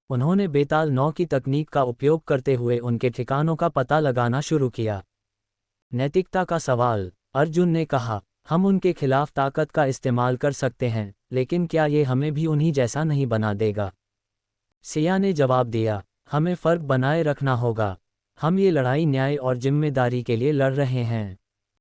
उन्होंने बेताल 9 की तकनीक का उपयोग करते हुए उनके ठिकानों का पता लगाना शुरू किया। नैतिकता का सवाल। अर्जुन ने कहा, हम उनके खिलाफ ताकत का इस्तेमाल कर सकते हैं, लेकिन क्या ये हमें भी उन्हीं जैसा नहीं बना देगा? सिया ने जवाब दिया, हमें फर्क बनाए रखना होगा। हम ये लड़ाई न्याय और जिम्मेदारी के लिए लड़ रहे हैं।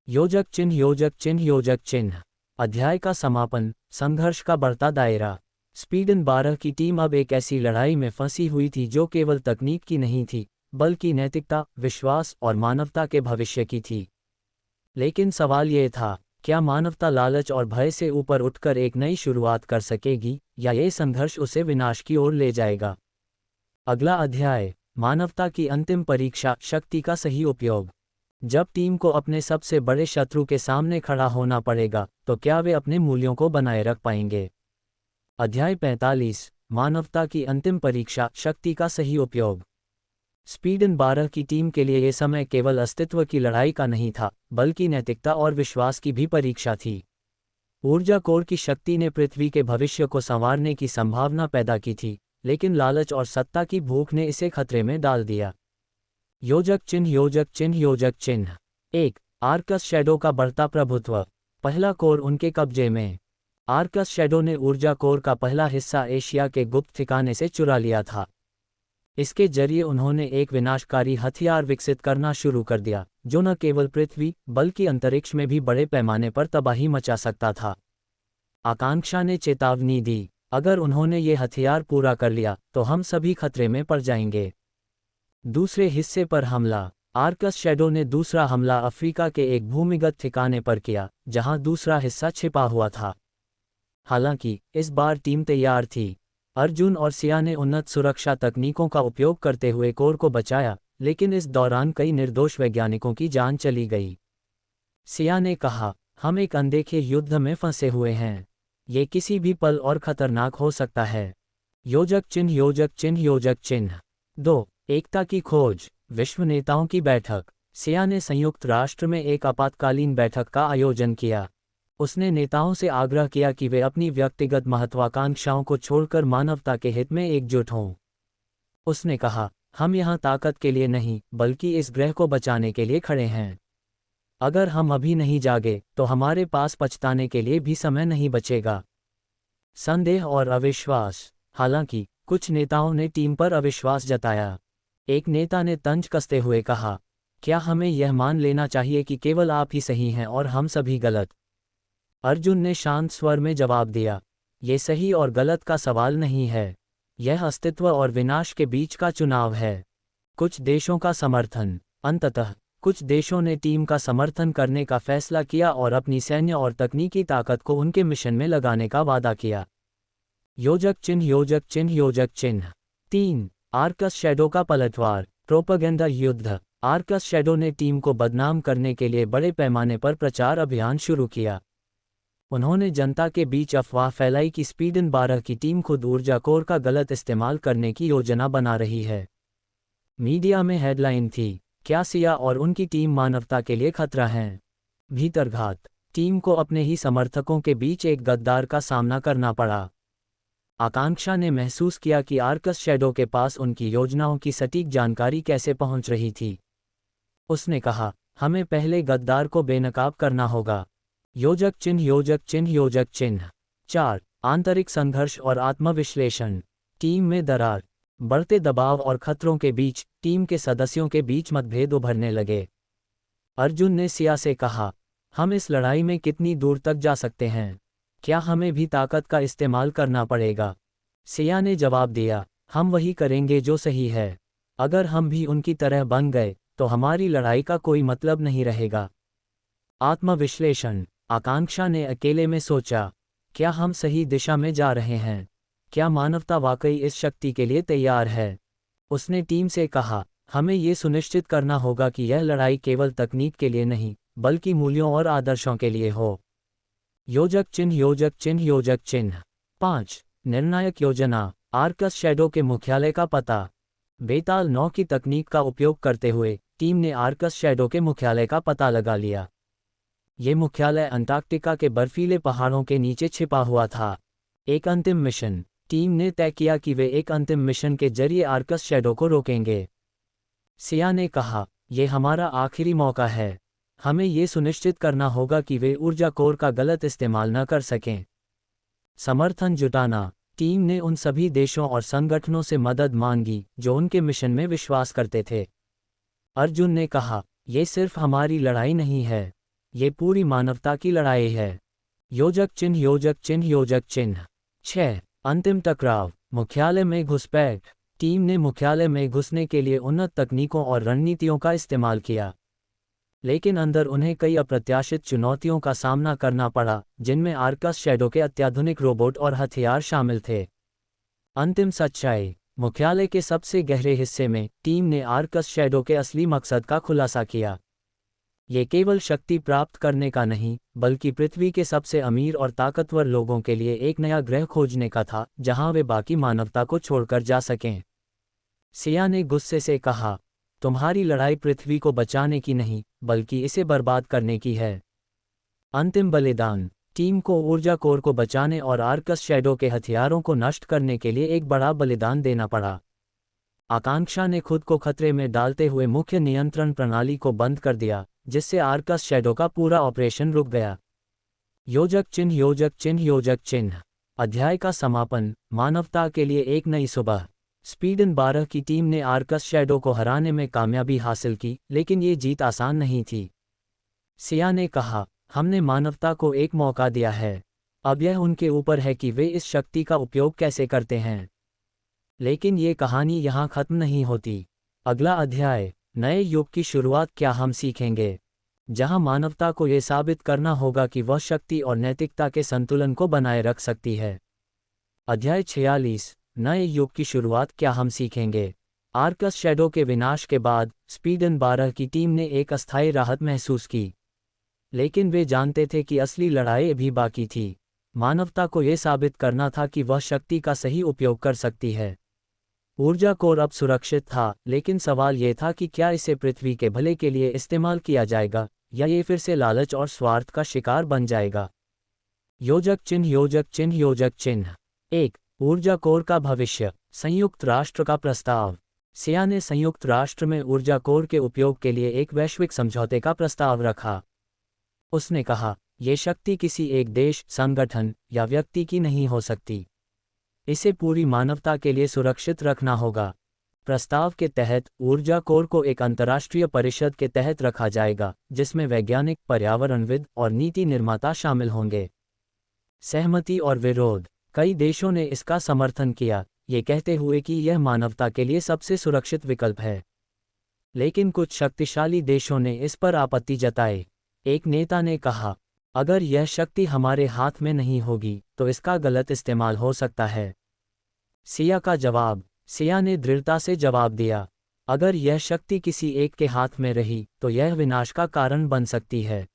योजक चिन्ह योजक चिन्ह योजक चिन्ह। अध्याय का समापन, संघर्ष का बढ़ता दायरा। स्पीडन 12 की टीम अब एक ऐसी लड़ाई में फंसी हुई थी जो केवल तकनीक की नहीं थी, बल्कि नैतिकता, विश्वास और मानवता के भविष्य की थी। लेकिन सवाल ये था, क्या मानवता लालच और भय से ऊपर उठकर एक नई शुरुआत कर सकेगी, या ये संघर्ष उसे विनाश की ओर ले जाएगा? अगला अध्याय, मानवता की अंतिम परीक्षा, शक्ति का सही उपयोग। जब टीम को अपने सबसे बड़े शत्रु के सामने खड़ा होना पड़ेगा, तो क्या वे अपने मूल्यों को बनाए रख पाएंगे? अध्याय 45, मानवता की अंतिम परीक्षा, शक्ति का सही उपयोग। स्पीडन 12 की टीम के लिए यह समय केवल अस्तित्व की लड़ाई का नहीं था, बल्कि नैतिकता और विश्वास की भी परीक्षा थी। ऊर्जा कोर की शक्ति ने पृथ्वी के भविष्य को संवारने की संभावना पैदा की थी, लेकिन लालच और सत्ता की भूख ने इसे खतरे में डाल दिया। योजक चिन्ह योजक चिन्ह योजक चिन्ह। 1. आर्कस शैडो का बढ़ता प्रभुत्व। पहला कोर उनके कब्जे में। आर्कस शैडो ने ऊर्जा कोर का पहला हिस्सा एशिया के गुप्त ठिकाने से चुरा लिया था। इसके जरिए उन्होंने एक विनाशकारी हथियार विकसित करना शुरू कर दिया, जो न केवल पृथ्वी बल्कि अंतरिक्ष में भी बड़े पैमाने पर तबाही मचा सकता था। आकांक्षा ने चेतावनी दी, अगर उन्होंने ये हथियार पूरा कर लिया तो हम सभी खतरे में पड़ जाएंगे। दूसरे हिस्से पर हमला। आर्कस शैडो ने दूसरा हमला अफ्रीका के एक भूमिगत ठिकाने पर किया, जहां दूसरा हिस्सा छिपा हुआ था। हालांकि इस बार टीम तैयार थी। अर्जुन और सिया ने उन्नत सुरक्षा तकनीकों का उपयोग करते हुए कोर को बचाया, लेकिन इस दौरान कई निर्दोष वैज्ञानिकों की जान चली गई। सिया ने कहा, हम एक अनदेखे युद्ध में फंसे हुए हैं। ये किसी भी पल और खतरनाक हो सकता है। योजक चिन्ह योजक चिन्ह योजक चिन्ह। 2. एकता की खोज। विश्व नेताओं की बैठक। सिया ने संयुक्त राष्ट्र में एक आपातकालीन बैठक का आयोजन किया। उसने नेताओं से आग्रह किया कि वे अपनी व्यक्तिगत महत्वाकांक्षाओं को छोड़कर मानवता के हित में एकजुट हों। उसने कहा, हम यहाँ ताकत के लिए नहीं, बल्कि इस ग्रह को बचाने के लिए खड़े हैं। अगर हम अभी नहीं जागे, तो हमारे पास पछताने के लिए भी समय नहीं बचेगा। संदेह और अविश्वास। हालांकि कुछ नेताओं ने टीम पर अविश्वास जताया। एक नेता ने तंज कसते हुए कहा, क्या हमें यह मान लेना चाहिए कि केवल आप ही सही हैं और हम सभी गलत? अर्जुन ने शांत स्वर में जवाब दिया, ये सही और गलत का सवाल नहीं है, यह अस्तित्व और विनाश के बीच का चुनाव है। कुछ देशों का समर्थन। अंततः कुछ देशों ने टीम का समर्थन करने का फैसला किया और अपनी सैन्य और तकनीकी ताकत को उनके मिशन में लगाने का वादा किया। योजक चिन्ह योजक चिन्ह योजक चिन्ह। 3. आर्कस शैडो का पलटवार। प्रोपेगेंडा युद्ध। आर्कस शैडो ने टीम को बदनाम करने के लिए बड़े पैमाने पर प्रचार अभियान शुरू किया। उन्होंने जनता के बीच अफवाह फैलाई कि स्पीडन 12 की टीम खुद ऊर्जा कोर का गलत इस्तेमाल करने की योजना बना रही है। मीडिया में हेडलाइन थी, क्या सिया और उनकी टीम मानवता के लिए खतरा हैं? भीतरघात। टीम को अपने ही समर्थकों के बीच एक गद्दार का सामना करना पड़ा। आकांक्षा ने महसूस किया कि आर्कस शैडो के पास उनकी योजनाओं की सटीक जानकारी कैसे पहुंच रही थी। उसने कहा, हमें पहले गद्दार को बेनकाब करना होगा। योजक चिन्ह योजक चिन्ह योजक चिन्ह। 4. आंतरिक संघर्ष और आत्मविश्लेषण। टीम में दरार। बढ़ते दबाव और खतरों के बीच टीम के सदस्यों के बीच मतभेद उभरने लगे। अर्जुन ने सिया से कहा, हम इस लड़ाई में कितनी दूर तक जा सकते हैं? क्या हमें भी ताकत का इस्तेमाल करना पड़ेगा? सिया ने जवाब दिया, हम वही करेंगे जो सही है। अगर हम भी उनकी तरह बन गए, तो हमारी लड़ाई का कोई मतलब नहीं रहेगा। आत्मविश्लेषण। आकांक्षा ने अकेले में सोचा, क्या हम सही दिशा में जा रहे हैं? क्या मानवता वाकई इस शक्ति के लिए तैयार है? उसने टीम से कहा, हमें ये सुनिश्चित करना होगा कि यह लड़ाई केवल तकनीक के लिए नहीं, बल्कि मूल्यों और आदर्शों के लिए हो। योजक चिन्ह योजक चिन्ह योजक चिन्ह। 5. निर्णायक योजना। आर्कस शैडो के मुख्यालय का पता। बेताल 9 की तकनीक का उपयोग करते हुए टीम ने आर्कस शैडो के मुख्यालय का पता लगा लिया। ये मुख्यालय अंटार्कटिका के बर्फीले पहाड़ों के नीचे छिपा हुआ था। एक अंतिम मिशन। टीम ने तय किया कि वे एक अंतिम मिशन के जरिए आर्कस शैडो को रोकेंगे। सिया ने कहा, यह हमारा आखिरी मौका है। हमें ये सुनिश्चित करना होगा कि वे ऊर्जा कोर का गलत इस्तेमाल न कर सकें। समर्थन जुटाना। टीम ने उन सभी देशों और संगठनों से मदद मांगी जो उनके मिशन में विश्वास करते थे। अर्जुन ने कहा, यह सिर्फ हमारी लड़ाई नहीं है, ये पूरी मानवता की लड़ाई है। योजक चिन्ह योजक चिन्ह योजक चिन्ह। 6. अंतिम टकराव। मुख्यालय में घुसपैठ। टीम ने मुख्यालय में घुसने के लिए उन्नत तकनीकों और रणनीतियों का इस्तेमाल किया, लेकिन अंदर उन्हें कई अप्रत्याशित चुनौतियों का सामना करना पड़ा, जिनमें आर्कस शैडो के अत्याधुनिक रोबोट और हथियार शामिल थे। अंतिम सच्चाई। मुख्यालय के सबसे गहरे हिस्से में टीम ने आर्कस शैडो के असली मकसद का खुलासा किया। ये केवल शक्ति प्राप्त करने का नहीं, बल्कि पृथ्वी के सबसे अमीर और ताकतवर लोगों के लिए एक नया ग्रह खोजने का था जहां वे बाकी मानवता को छोड़कर जा सकें। सिया ने गुस्से से कहा, तुम्हारी लड़ाई पृथ्वी को बचाने की नहीं, बल्कि इसे बर्बाद करने की है। अंतिम बलिदान। टीम को ऊर्जा कोर को बचाने और आर्कस शैडो के हथियारों को नष्ट करने के लिए एक बड़ा बलिदान देना पड़ा। आकांक्षा ने खुद को खतरे में डालते हुए मुख्य नियंत्रण प्रणाली को बंद कर दिया, जिससे आर्कस शैडो का पूरा ऑपरेशन रुक गया। योजक चिन्ह योजक चिन्ह योजक चिन्ह। अध्याय का समापन। मानवता के लिए एक नई सुबह। स्पीडन 12 की टीम ने आर्कस शैडो को हराने में कामयाबी हासिल की, लेकिन ये जीत आसान नहीं थी। सिया ने कहा, हमने मानवता को एक मौका दिया है, अब यह उनके ऊपर है कि वे इस शक्ति का उपयोग कैसे करते हैं। लेकिन ये कहानी यहाँ खत्म नहीं होती। अगला अध्याय, नए युग की शुरुआत। क्या हम सीखेंगे, जहाँ मानवता को ये साबित करना होगा कि वह शक्ति और नैतिकता के संतुलन को बनाए रख सकती है। अध्याय 46, नए युग की शुरुआत। क्या हम सीखेंगे। आर्कस शैडो के विनाश के बाद स्पीडन 12 की टीम ने एक अस्थायी राहत महसूस की, लेकिन वे जानते थे कि असली लड़ाई अभी बाकी थी। मानवता को यह साबित करना था कि वह शक्ति का सही उपयोग कर सकती है। ऊर्जा कोर अब सुरक्षित था, लेकिन सवाल यह था कि क्या इसे पृथ्वी के भले के लिए इस्तेमाल किया जाएगा या ये फिर से लालच और स्वार्थ का शिकार बन जाएगा। योजक चिन्ह योजक चिन्ह योजक चिन्ह। 1. ऊर्जा कोर का भविष्य। संयुक्त राष्ट्र का प्रस्ताव। सिया ने संयुक्त राष्ट्र में ऊर्जा कोर के उपयोग के लिए एक वैश्विक समझौते का प्रस्ताव रखा। उसने कहा, यह शक्ति किसी एक देश, संगठन या व्यक्ति की नहीं हो सकती। इसे पूरी मानवता के लिए सुरक्षित रखना होगा। प्रस्ताव के तहत ऊर्जा कोर को एक अंतर्राष्ट्रीय परिषद के तहत रखा जाएगा, जिसमें वैज्ञानिक, पर्यावरणविद और नीति निर्माता शामिल होंगे। सहमति और विरोध। कई देशों ने इसका समर्थन किया, ये कहते हुए कि यह मानवता के लिए सबसे सुरक्षित विकल्प है। लेकिन कुछ शक्तिशाली देशों ने इस पर आपत्ति जताई। एक नेता ने कहा, अगर यह शक्ति हमारे हाथ में नहीं होगी तो इसका गलत इस्तेमाल हो सकता है। सिया का जवाब। सिया ने दृढ़ता से जवाब दिया, अगर यह शक्ति किसी एक के हाथ में रही तो यह विनाश का कारण बन सकती है।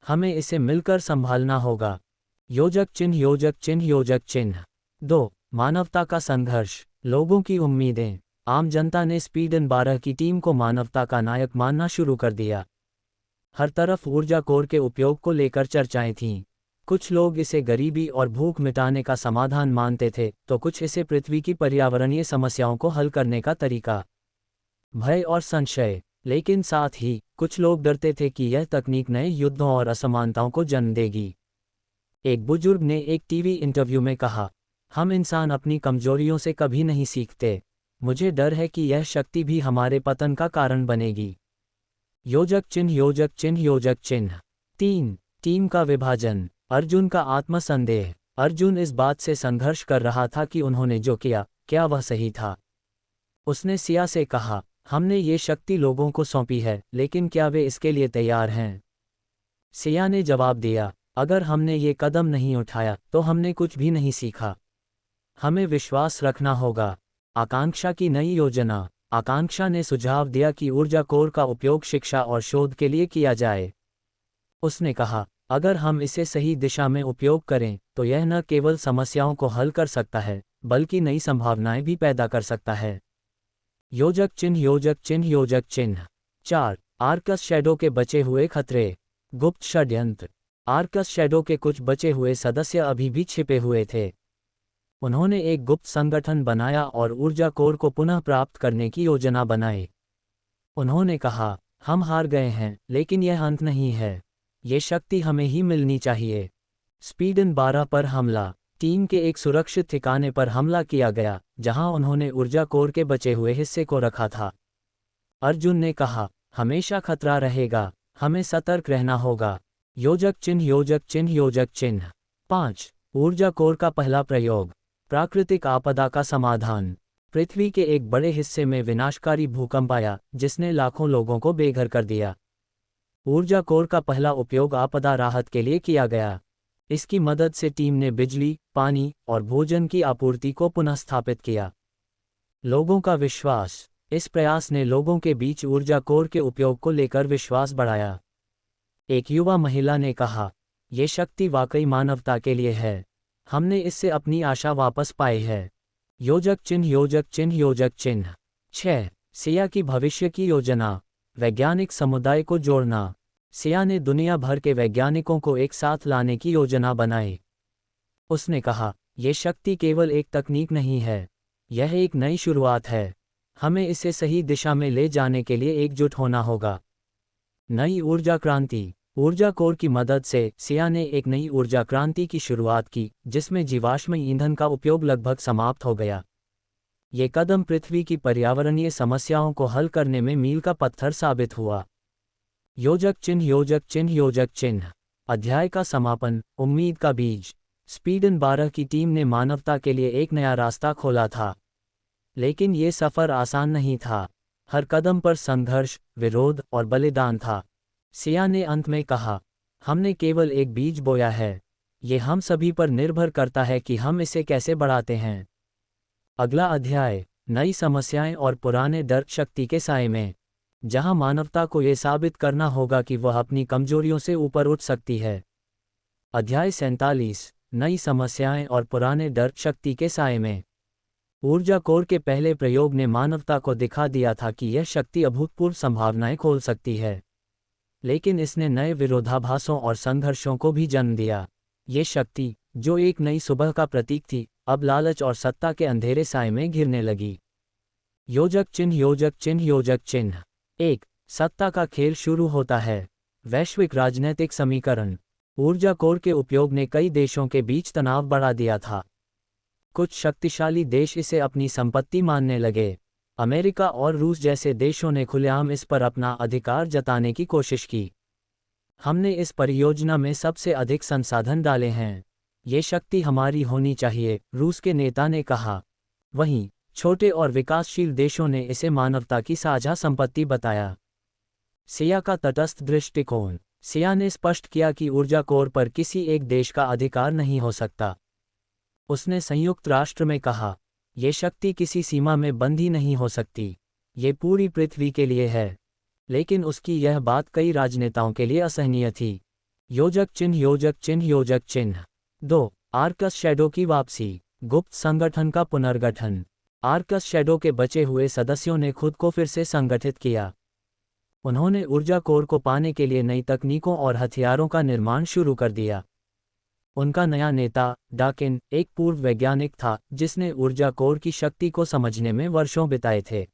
हमें इसे मिलकर संभालना होगा। योजक चिन्ह योजक चिन्ह योजक चिन्ह। 2. मानवता का संघर्ष। लोगों की उम्मीदें। आम जनता ने स्पीडन 12 की टीम को मानवता का नायक मानना शुरू कर दिया। हर तरफ ऊर्जा कोर के उपयोग को लेकर चर्चाएं थीं। कुछ लोग इसे गरीबी और भूख मिटाने का समाधान मानते थे, तो कुछ इसे पृथ्वी की पर्यावरणीय समस्याओं को हल करने का तरीका। भय और संशय। लेकिन साथ ही कुछ लोग डरते थे कि यह तकनीक नए युद्धों और असमानताओं को जन्म देगी। एक बुजुर्ग ने एक टीवी इंटरव्यू में कहा, हम इंसान अपनी कमजोरियों से कभी नहीं सीखते। मुझे डर है कि यह शक्ति भी हमारे पतन का कारण बनेगी। योजक चिन्ह योजक चिन्ह योजक चिन्ह। 3. टीम का विभाजन। अर्जुन का आत्मसंदेह। अर्जुन इस बात से संघर्ष कर रहा था कि उन्होंने जो किया, क्या वह सही था। उसने सिया से कहा, हमने ये शक्ति लोगों को सौंपी है, लेकिन क्या वे इसके लिए तैयार हैं। सिया ने जवाब दिया, अगर हमने ये कदम नहीं उठाया तो हमने कुछ भी नहीं सीखा। हमें विश्वास रखना होगा। आकांक्षा की नई योजना। आकांक्षा ने सुझाव दिया कि ऊर्जा कोर का उपयोग शिक्षा और शोध के लिए किया जाए। उसने कहा, अगर हम इसे सही दिशा में उपयोग करें तो यह न केवल समस्याओं को हल कर सकता है, बल्कि नई संभावनाएं भी पैदा कर सकता है। योजक चिन्ह योजक चिन्ह योजक चिन्ह। 4. आर्कस शैडो के बचे हुए खतरे। गुप्त षड्यंत्र। आर्कस शैडो के कुछ बचे हुए सदस्य अभी भी छिपे हुए थे। उन्होंने एक गुप्त संगठन बनाया और ऊर्जा कोर को पुनः प्राप्त करने की योजना बनाई। उन्होंने कहा, हम हार गए हैं, लेकिन यह अंत नहीं है। ये शक्ति हमें ही मिलनी चाहिए। स्पीडन 12 पर हमला। टीम के एक सुरक्षित ठिकाने पर हमला किया गया, जहां उन्होंने ऊर्जा कोर के बचे हुए हिस्से को रखा था। अर्जुन ने कहा, हमेशा खतरा रहेगा, हमें सतर्क रहना होगा। योजक चिन्ह योजक चिन्ह योजक चिन्ह। 5. ऊर्जा कोर का पहला प्रयोग। प्राकृतिक आपदा का समाधान। पृथ्वी के एक बड़े हिस्से में विनाशकारी भूकंप आया, जिसने लाखों लोगों को बेघर कर दिया। ऊर्जा कोर का पहला उपयोग आपदा राहत के लिए किया गया। इसकी मदद से टीम ने बिजली, पानी और भोजन की आपूर्ति को पुनः स्थापित किया। लोगों का विश्वास। इस प्रयास ने लोगों के बीच ऊर्जा कोर के उपयोग को लेकर विश्वास बढ़ाया। एक युवा महिला ने कहा, ये शक्ति वाकई मानवता के लिए है। हमने इससे अपनी आशा वापस पाई है। योजक चिन्ह योजक चिन्ह योजक चिन्ह। 6. सिया की भविष्य की योजना। वैज्ञानिक समुदाय को जोड़ना। सिया ने दुनिया भर के वैज्ञानिकों को एक साथ लाने की योजना बनाई। उसने कहा, यह शक्ति केवल एक तकनीक नहीं है, यह एक नई शुरुआत है। हमें इसे सही दिशा में ले जाने के लिए एकजुट होना होगा। नई ऊर्जा क्रांति। ऊर्जा कोर की मदद से सिया ने एक नई ऊर्जा क्रांति की शुरुआत की, जिसमें जीवाश्म ईंधन का उपयोग लगभग समाप्त हो गया। ये कदम पृथ्वी की पर्यावरणीय समस्याओं को हल करने में मील का पत्थर साबित हुआ। योजक चिन्ह योजक चिन्ह योजक चिन्ह। अध्याय का समापन। उम्मीद का बीज। स्पीडन 12 की टीम ने मानवता के लिए एक नया रास्ता खोला था, लेकिन ये सफ़र आसान नहीं था। हर कदम पर संघर्ष, विरोध और बलिदान था। सिया ने अंत में कहा, हमने केवल एक बीज बोया है, ये हम सभी पर निर्भर करता है कि हम इसे कैसे बढ़ाते हैं। अगला अध्याय। नई समस्याएं और पुराने डर। शक्ति के साए में। जहां मानवता को ये साबित करना होगा कि वह अपनी कमजोरियों से ऊपर उठ सकती है। अध्याय 47। नई समस्याएं और पुराने डर। शक्ति के साए में। ऊर्जा कोर के पहले प्रयोग ने मानवता को दिखा दिया था कि यह शक्ति अभूतपूर्व संभावनाएं खोल सकती है, लेकिन इसने नए विरोधाभासों और संघर्षों को भी जन्म दिया। ये शक्ति, जो एक नई सुबह का प्रतीक थी, अब लालच और सत्ता के अंधेरे साए में घिरने लगी। योजक चिन्ह योजक चिन्ह योजक चिन्ह। 1. सत्ता का खेल शुरू होता है। वैश्विक राजनीतिक समीकरण। ऊर्जा कोर के उपयोग ने कई देशों के बीच तनाव बढ़ा दिया था। कुछ शक्तिशाली देश इसे अपनी संपत्ति मानने लगे। अमेरिका और रूस जैसे देशों ने खुलेआम इस पर अपना अधिकार जताने की कोशिश की। हमने इस परियोजना में सबसे अधिक संसाधन डाले हैं, ये शक्ति हमारी होनी चाहिए, रूस के नेता ने कहा। वहीं छोटे और विकासशील देशों ने इसे मानवता की साझा संपत्ति बताया। सिया का तटस्थ दृष्टिकोण। सिया ने स्पष्ट किया कि ऊर्जा कोर पर किसी एक देश का अधिकार नहीं हो सकता। उसने संयुक्त राष्ट्र में कहा, ये शक्ति किसी सीमा में बंधी नहीं हो सकती, ये पूरी पृथ्वी के लिए है। लेकिन उसकी यह बात कई राजनेताओं के लिए असहनीय थी। योजक चिन्ह योजक चिन्ह योजक चिन्ह। 2. आर्कस शैडो की वापसी। गुप्त संगठन का पुनर्गठन। आर्कस शैडो के बचे हुए सदस्यों ने खुद को फिर से संगठित किया। उन्होंने ऊर्जा कोर को पाने के लिए नई तकनीकों और हथियारों का निर्माण शुरू कर दिया। उनका नया नेता, डाकिन, एक पूर्व वैज्ञानिक था जिसने ऊर्जा कोर की शक्ति को समझने में वर्षों बिताए थे।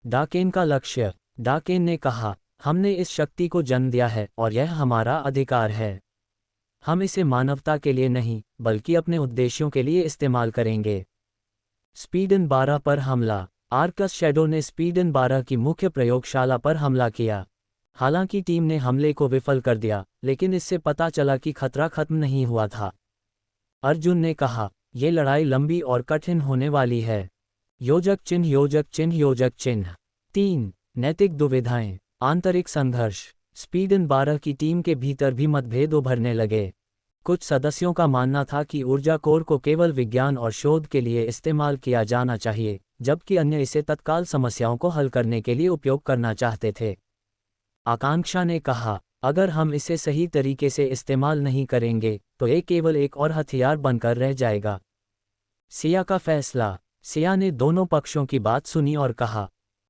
डाकिन का लक्ष्य। डाकिन ने कहा, हमने इस शक्ति को जन्म दिया है और यह हमारा अधिकार है। हम इसे मानवता के लिए नहीं, बल्कि अपने उद्देश्यों के लिए इस्तेमाल करेंगे। स्पीडन 12 पर हमला। आर्कस शैडो ने स्पीडन 12 की मुख्य प्रयोगशाला पर हमला किया। हालांकि टीम ने हमले को विफल कर दिया, लेकिन इससे पता चला कि खतरा खत्म नहीं हुआ था। अर्जुन ने कहा, यह लड़ाई लंबी और कठिन होने वाली है। योजक चिन्ह योजक चिन्ह योजक चिन्ह। 3. नैतिक दुविधाएं। आंतरिक संघर्ष। स्पीडन 12 की टीम के भीतर भी मतभेद उभरने लगे। कुछ सदस्यों का मानना था कि ऊर्जा कोर को केवल विज्ञान और शोध के लिए इस्तेमाल किया जाना चाहिए, जबकि अन्य इसे तत्काल समस्याओं को हल करने के लिए उपयोग करना चाहते थे। आकांक्षा ने कहा, अगर हम इसे सही तरीके से इस्तेमाल नहीं करेंगे तो ये केवल एक और हथियार बनकर रह जाएगा। सिया का फैसला। सिया ने दोनों पक्षों की बात सुनी और कहा,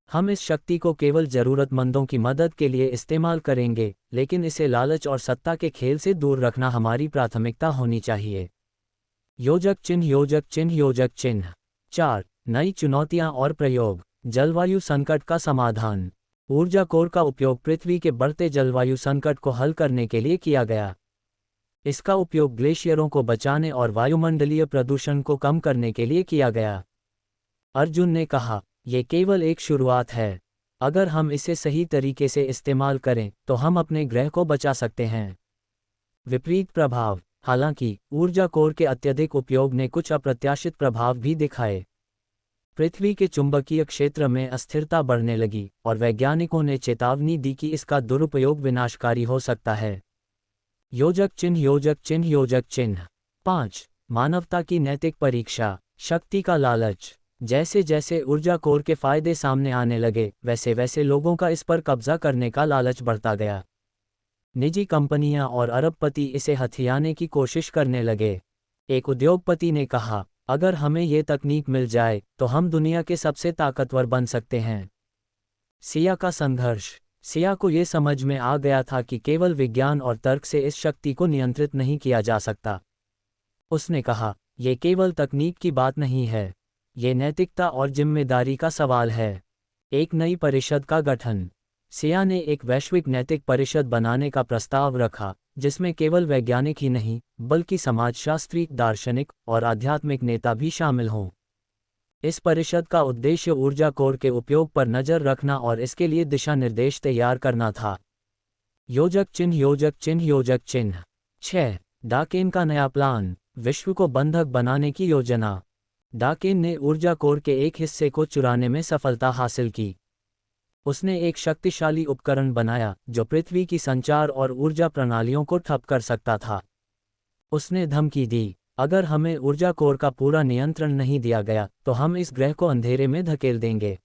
हम इस शक्ति को केवल ज़रूरतमंदों की मदद के लिए इस्तेमाल करेंगे, लेकिन इसे लालच और सत्ता के खेल से दूर रखना हमारी प्राथमिकता होनी चाहिए। योजक चिन्ह योजक चिन्ह योजक चिन्ह। 4. नई चुनौतियां और प्रयोग। जलवायु संकट का समाधान। ऊर्जा कोर का उपयोग पृथ्वी के बढ़ते जलवायु संकट को हल करने के लिए किया गया। इसका उपयोग ग्लेशियरों को बचाने और वायुमंडलीय प्रदूषण को कम करने के लिए किया गया। अर्जुन ने कहा, यह केवल एक शुरुआत है। अगर हम इसे सही तरीके से इस्तेमाल करें तो हम अपने ग्रह को बचा सकते हैं। विपरीत प्रभाव। हालांकि ऊर्जा कोर के अत्यधिक उपयोग ने कुछ अप्रत्याशित प्रभाव भी दिखाए। पृथ्वी के चुंबकीय क्षेत्र में अस्थिरता बढ़ने लगी और वैज्ञानिकों ने चेतावनी दी कि इसका दुरुपयोग विनाशकारी हो सकता है। योजक चिन्ह योजक चिन्ह योजक चिन्ह। 5. मानवता की नैतिक परीक्षा। शक्ति का लालच। जैसे जैसे ऊर्जा कोर के फायदे सामने आने लगे वैसे वैसे लोगों का इस पर कब्जा करने का लालच बढ़ता गया। निजी कंपनियां और अरबपति इसे हथियाने की कोशिश करने लगे। एक उद्योगपति ने कहा, अगर हमें ये तकनीक मिल जाए तो हम दुनिया के सबसे ताकतवर बन सकते हैं। सिया का संघर्ष। सिया को ये समझ में आ गया था कि केवल विज्ञान और तर्क से इस शक्ति को नियंत्रित नहीं किया जा सकता। उसने कहा, यह केवल तकनीक की बात नहीं है, ये नैतिकता और जिम्मेदारी का सवाल है। एक नई परिषद का गठन। सिया ने एक वैश्विक नैतिक परिषद बनाने का प्रस्ताव रखा जिसमें केवल वैज्ञानिक ही नहीं बल्कि समाजशास्त्री, दार्शनिक और आध्यात्मिक नेता भी शामिल हों। इस परिषद का उद्देश्य ऊर्जा कोर के उपयोग पर नज़र रखना और इसके लिए दिशा निर्देश तैयार करना था। योजक चिन्ह योजक चिन्ह योजक चिन्ह। 6. डाकेन का नया प्लान। विश्व को बंधक बनाने की योजना। डाकेन ने ऊर्जा कोर के एक हिस्से को चुराने में सफलता हासिल की। उसने एक शक्तिशाली उपकरण बनाया जो पृथ्वी की संचार और ऊर्जा प्रणालियों को ठप कर सकता था। उसने धमकी दी, अगर हमें ऊर्जा कोर का पूरा नियंत्रण नहीं दिया गया तो हम इस ग्रह को अंधेरे में धकेल देंगे।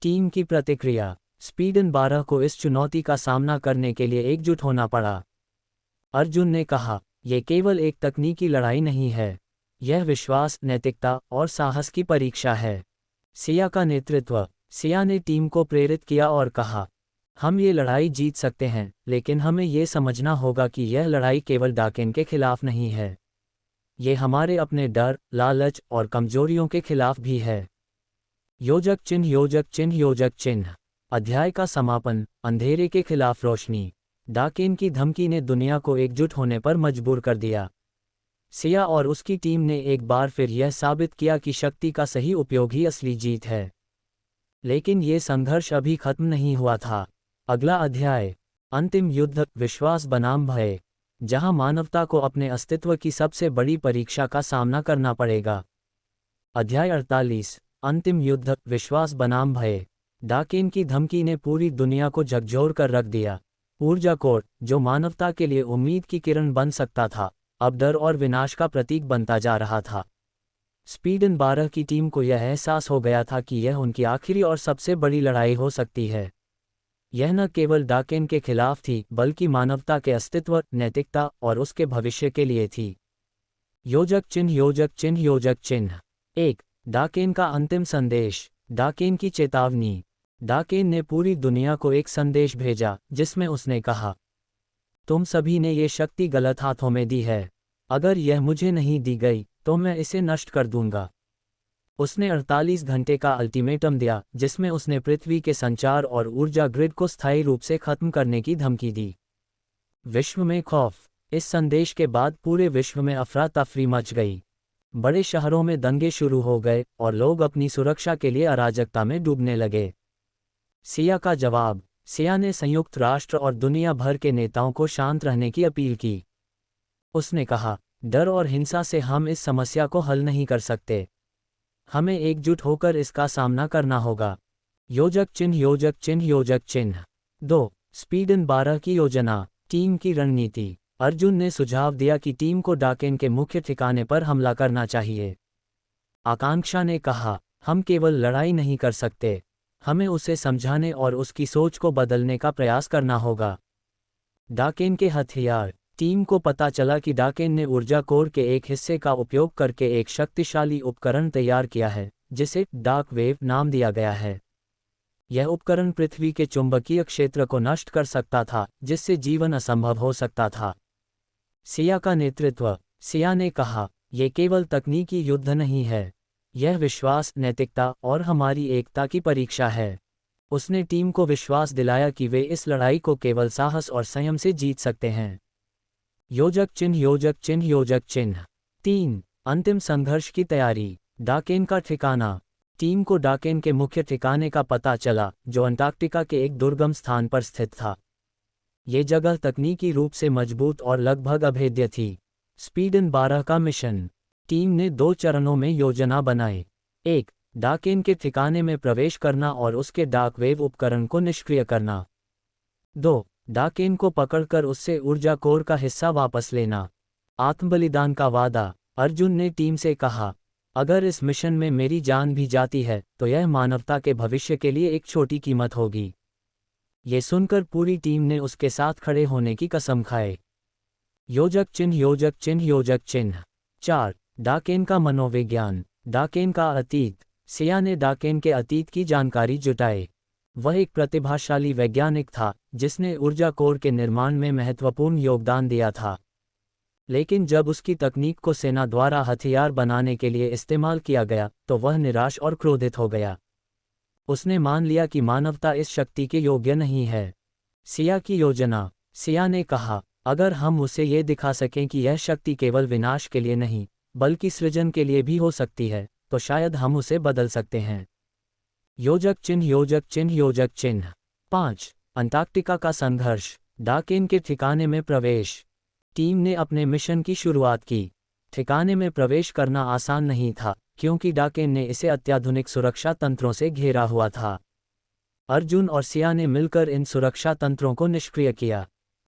टीम की प्रतिक्रिया। स्वीडन 12 को इस चुनौती का सामना करने के लिए एकजुट होना पड़ा। अर्जुन ने कहा, यह केवल एक तकनीकी लड़ाई नहीं है, यह विश्वास, नैतिकता और साहस की परीक्षा है। सिया का नेतृत्व। सिया ने टीम को प्रेरित किया और कहा, हम ये लड़ाई जीत सकते हैं, लेकिन हमें ये समझना होगा कि यह लड़ाई केवल डाकेन के खिलाफ नहीं है, ये हमारे अपने डर, लालच और कमजोरियों के खिलाफ भी है। योजक चिन्ह योजक चिन्ह योजक चिन्ह। अध्याय का समापन। अंधेरे के खिलाफ रोशनी। डाकेन की धमकी ने दुनिया को एकजुट होने पर मजबूर कर दिया। सिया और उसकी टीम ने एक बार फिर यह साबित किया कि शक्ति का सही उपयोग ही असली जीत है। लेकिन ये संघर्ष अभी खत्म नहीं हुआ था। अगला अध्याय, अंतिम युद्ध, विश्वास बनाम भय, जहां मानवता को अपने अस्तित्व की सबसे बड़ी परीक्षा का सामना करना पड़ेगा। अध्याय 48, अंतिम युद्ध, विश्वास बनाम भय। डाकेन की धमकी ने पूरी दुनिया को झकझोर कर रख दिया। ऊर्जा कोर, जो मानवता के लिए उम्मीद की किरण बन सकता था, अब डर और विनाश का प्रतीक बनता जा रहा था। स्वीडन 12 की टीम को यह एहसास हो गया था कि यह उनकी आखिरी और सबसे बड़ी लड़ाई हो सकती है। यह न केवल डाकेन के खिलाफ थी बल्कि मानवता के अस्तित्व, नैतिकता और उसके भविष्य के लिए थी। योजक चिन्ह योजक चिन्ह योजक चिन्ह। 1. डाकेन का अंतिम संदेश। डाकेन की चेतावनी। डाकेन ने पूरी दुनिया को एक संदेश भेजा जिसमें उसने कहा, तुम सभी ने ये शक्ति गलत हाथों में दी है। अगर यह मुझे नहीं दी गई तो मैं इसे नष्ट कर दूंगा। उसने 48 घंटे का अल्टीमेटम दिया जिसमें उसने पृथ्वी के संचार और ऊर्जा ग्रिड को स्थायी रूप से खत्म करने की धमकी दी। विश्व में खौफ। इस संदेश के बाद पूरे विश्व में अफरा तफरी मच गई। बड़े शहरों में दंगे शुरू हो गए और लोग अपनी सुरक्षा के लिए अराजकता में डूबने लगे। सिया का जवाब। सिया ने संयुक्त राष्ट्र और दुनिया भर के नेताओं को शांत रहने की अपील की। उसने कहा, डर और हिंसा से हम इस समस्या को हल नहीं कर सकते, हमें एकजुट होकर इसका सामना करना होगा। योजक चिन्ह योजक चिन्ह योजक चिन्ह। 2. स्वीडन 12 की योजना, टीम की रणनीति। अर्जुन ने सुझाव दिया कि टीम को डाकेन के मुख्य ठिकाने पर हमला करना चाहिए। आकांक्षा ने कहा, हम केवल लड़ाई नहीं कर सकते, हमें उसे समझाने और उसकी सोच को बदलने का प्रयास करना होगा। डाकेन के हथियार। टीम को पता चला कि डाकेन ने ऊर्जा कोर के एक हिस्से का उपयोग करके एक शक्तिशाली उपकरण तैयार किया है जिसे डार्क वेव नाम दिया गया है। यह उपकरण पृथ्वी के चुंबकीय क्षेत्र को नष्ट कर सकता था जिससे जीवन असंभव हो सकता था। सिया का नेतृत्व। सिया ने कहा, ये केवल तकनीकी युद्ध नहीं है, यह विश्वास, नैतिकता और हमारी एकता की परीक्षा है। उसने टीम को विश्वास दिलाया कि वे इस लड़ाई को केवल साहस और संयम से जीत सकते हैं। योजक चिन्ह, योजक चिन्ह, योजक चिन्ह 3। अंतिम संघर्ष की तैयारी। डाकेन का ठिकाना। टीम को डाकेन के मुख्य ठिकाने का पता चला, जो अंटार्कटिका के एक दुर्गम स्थान पर स्थित था। ये जगह तकनीकी रूप से मजबूत और लगभग अभेद्य थी। स्पीडन 12 का मिशन। टीम ने 2 चरणों में योजना बनाई। 1. डाकेन के ठिकाने में प्रवेश करना और उसके डाक वेव उपकरण को निष्क्रिय करना। 2. डाकेन को पकड़कर उससे ऊर्जा कोर का हिस्सा वापस लेना। आत्मबलिदान का वादा। अर्जुन ने टीम से कहा, अगर इस मिशन में मेरी जान भी जाती है तो यह मानवता के भविष्य के लिए एक छोटी कीमत होगी। ये सुनकर पूरी टीम ने उसके साथ खड़े होने की कसम खाए। योजक चिन्ह, योजक चिन्ह, योजक चिन्ह 4। डाकेन का मनोविज्ञान। डाकेन का अतीत। सिया ने डाकेन के अतीत की जानकारी जुटाई। वह एक प्रतिभाशाली वैज्ञानिक था जिसने ऊर्जा कोर के निर्माण में महत्वपूर्ण योगदान दिया था। लेकिन जब उसकी तकनीक को सेना द्वारा हथियार बनाने के लिए इस्तेमाल किया गया तो वह निराश और क्रोधित हो गया। उसने मान लिया कि मानवता इस शक्ति के योग्य नहीं है। सिया की योजना। सिया ने कहा, अगर हम उसे ये दिखा सकें कि यह शक्ति केवल विनाश के लिए नहीं बल्कि सृजन के लिए भी हो सकती है तो शायद हम उसे बदल सकते हैं। योजक चिन्ह, योजक चिन्ह, योजक चिन्ह 5। अंटार्कटिका का संघर्ष। डाकेन के ठिकाने में प्रवेश। टीम ने अपने मिशन की शुरुआत की। ठिकाने में प्रवेश करना आसान नहीं था क्योंकि डाकेन ने इसे अत्याधुनिक सुरक्षा तंत्रों से घेरा हुआ था। अर्जुन और सिया ने मिलकर इन सुरक्षा तंत्रों को निष्क्रिय किया।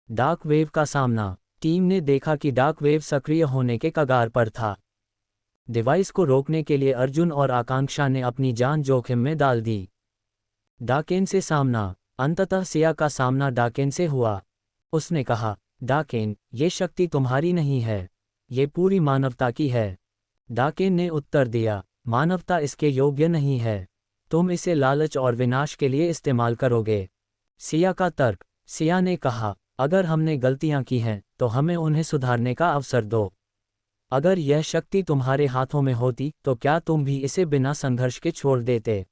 डार्क वेव का सामना। टीम ने देखा कि डार्क वेव सक्रिय होने के कगार पर था। डिवाइस को रोकने के लिए अर्जुन और आकांक्षा ने अपनी जान जोखिम में डाल दी। डाकेन से सामना। अंततः सिया का सामना डाकेन से हुआ। उसने कहा, डाकेन, ये शक्ति तुम्हारी नहीं है, ये पूरी मानवता की है। डाकेन ने उत्तर दिया, मानवता इसके योग्य नहीं है, तुम इसे लालच और विनाश के लिए इस्तेमाल करोगे। सिया का तर्क। सिया ने कहा, अगर हमने गलतियां की हैं तो हमें उन्हें सुधारने का अवसर दो। अगर यह शक्ति तुम्हारे हाथों में होती तो क्या तुम भी इसे बिना संघर्ष के छोड़ देते?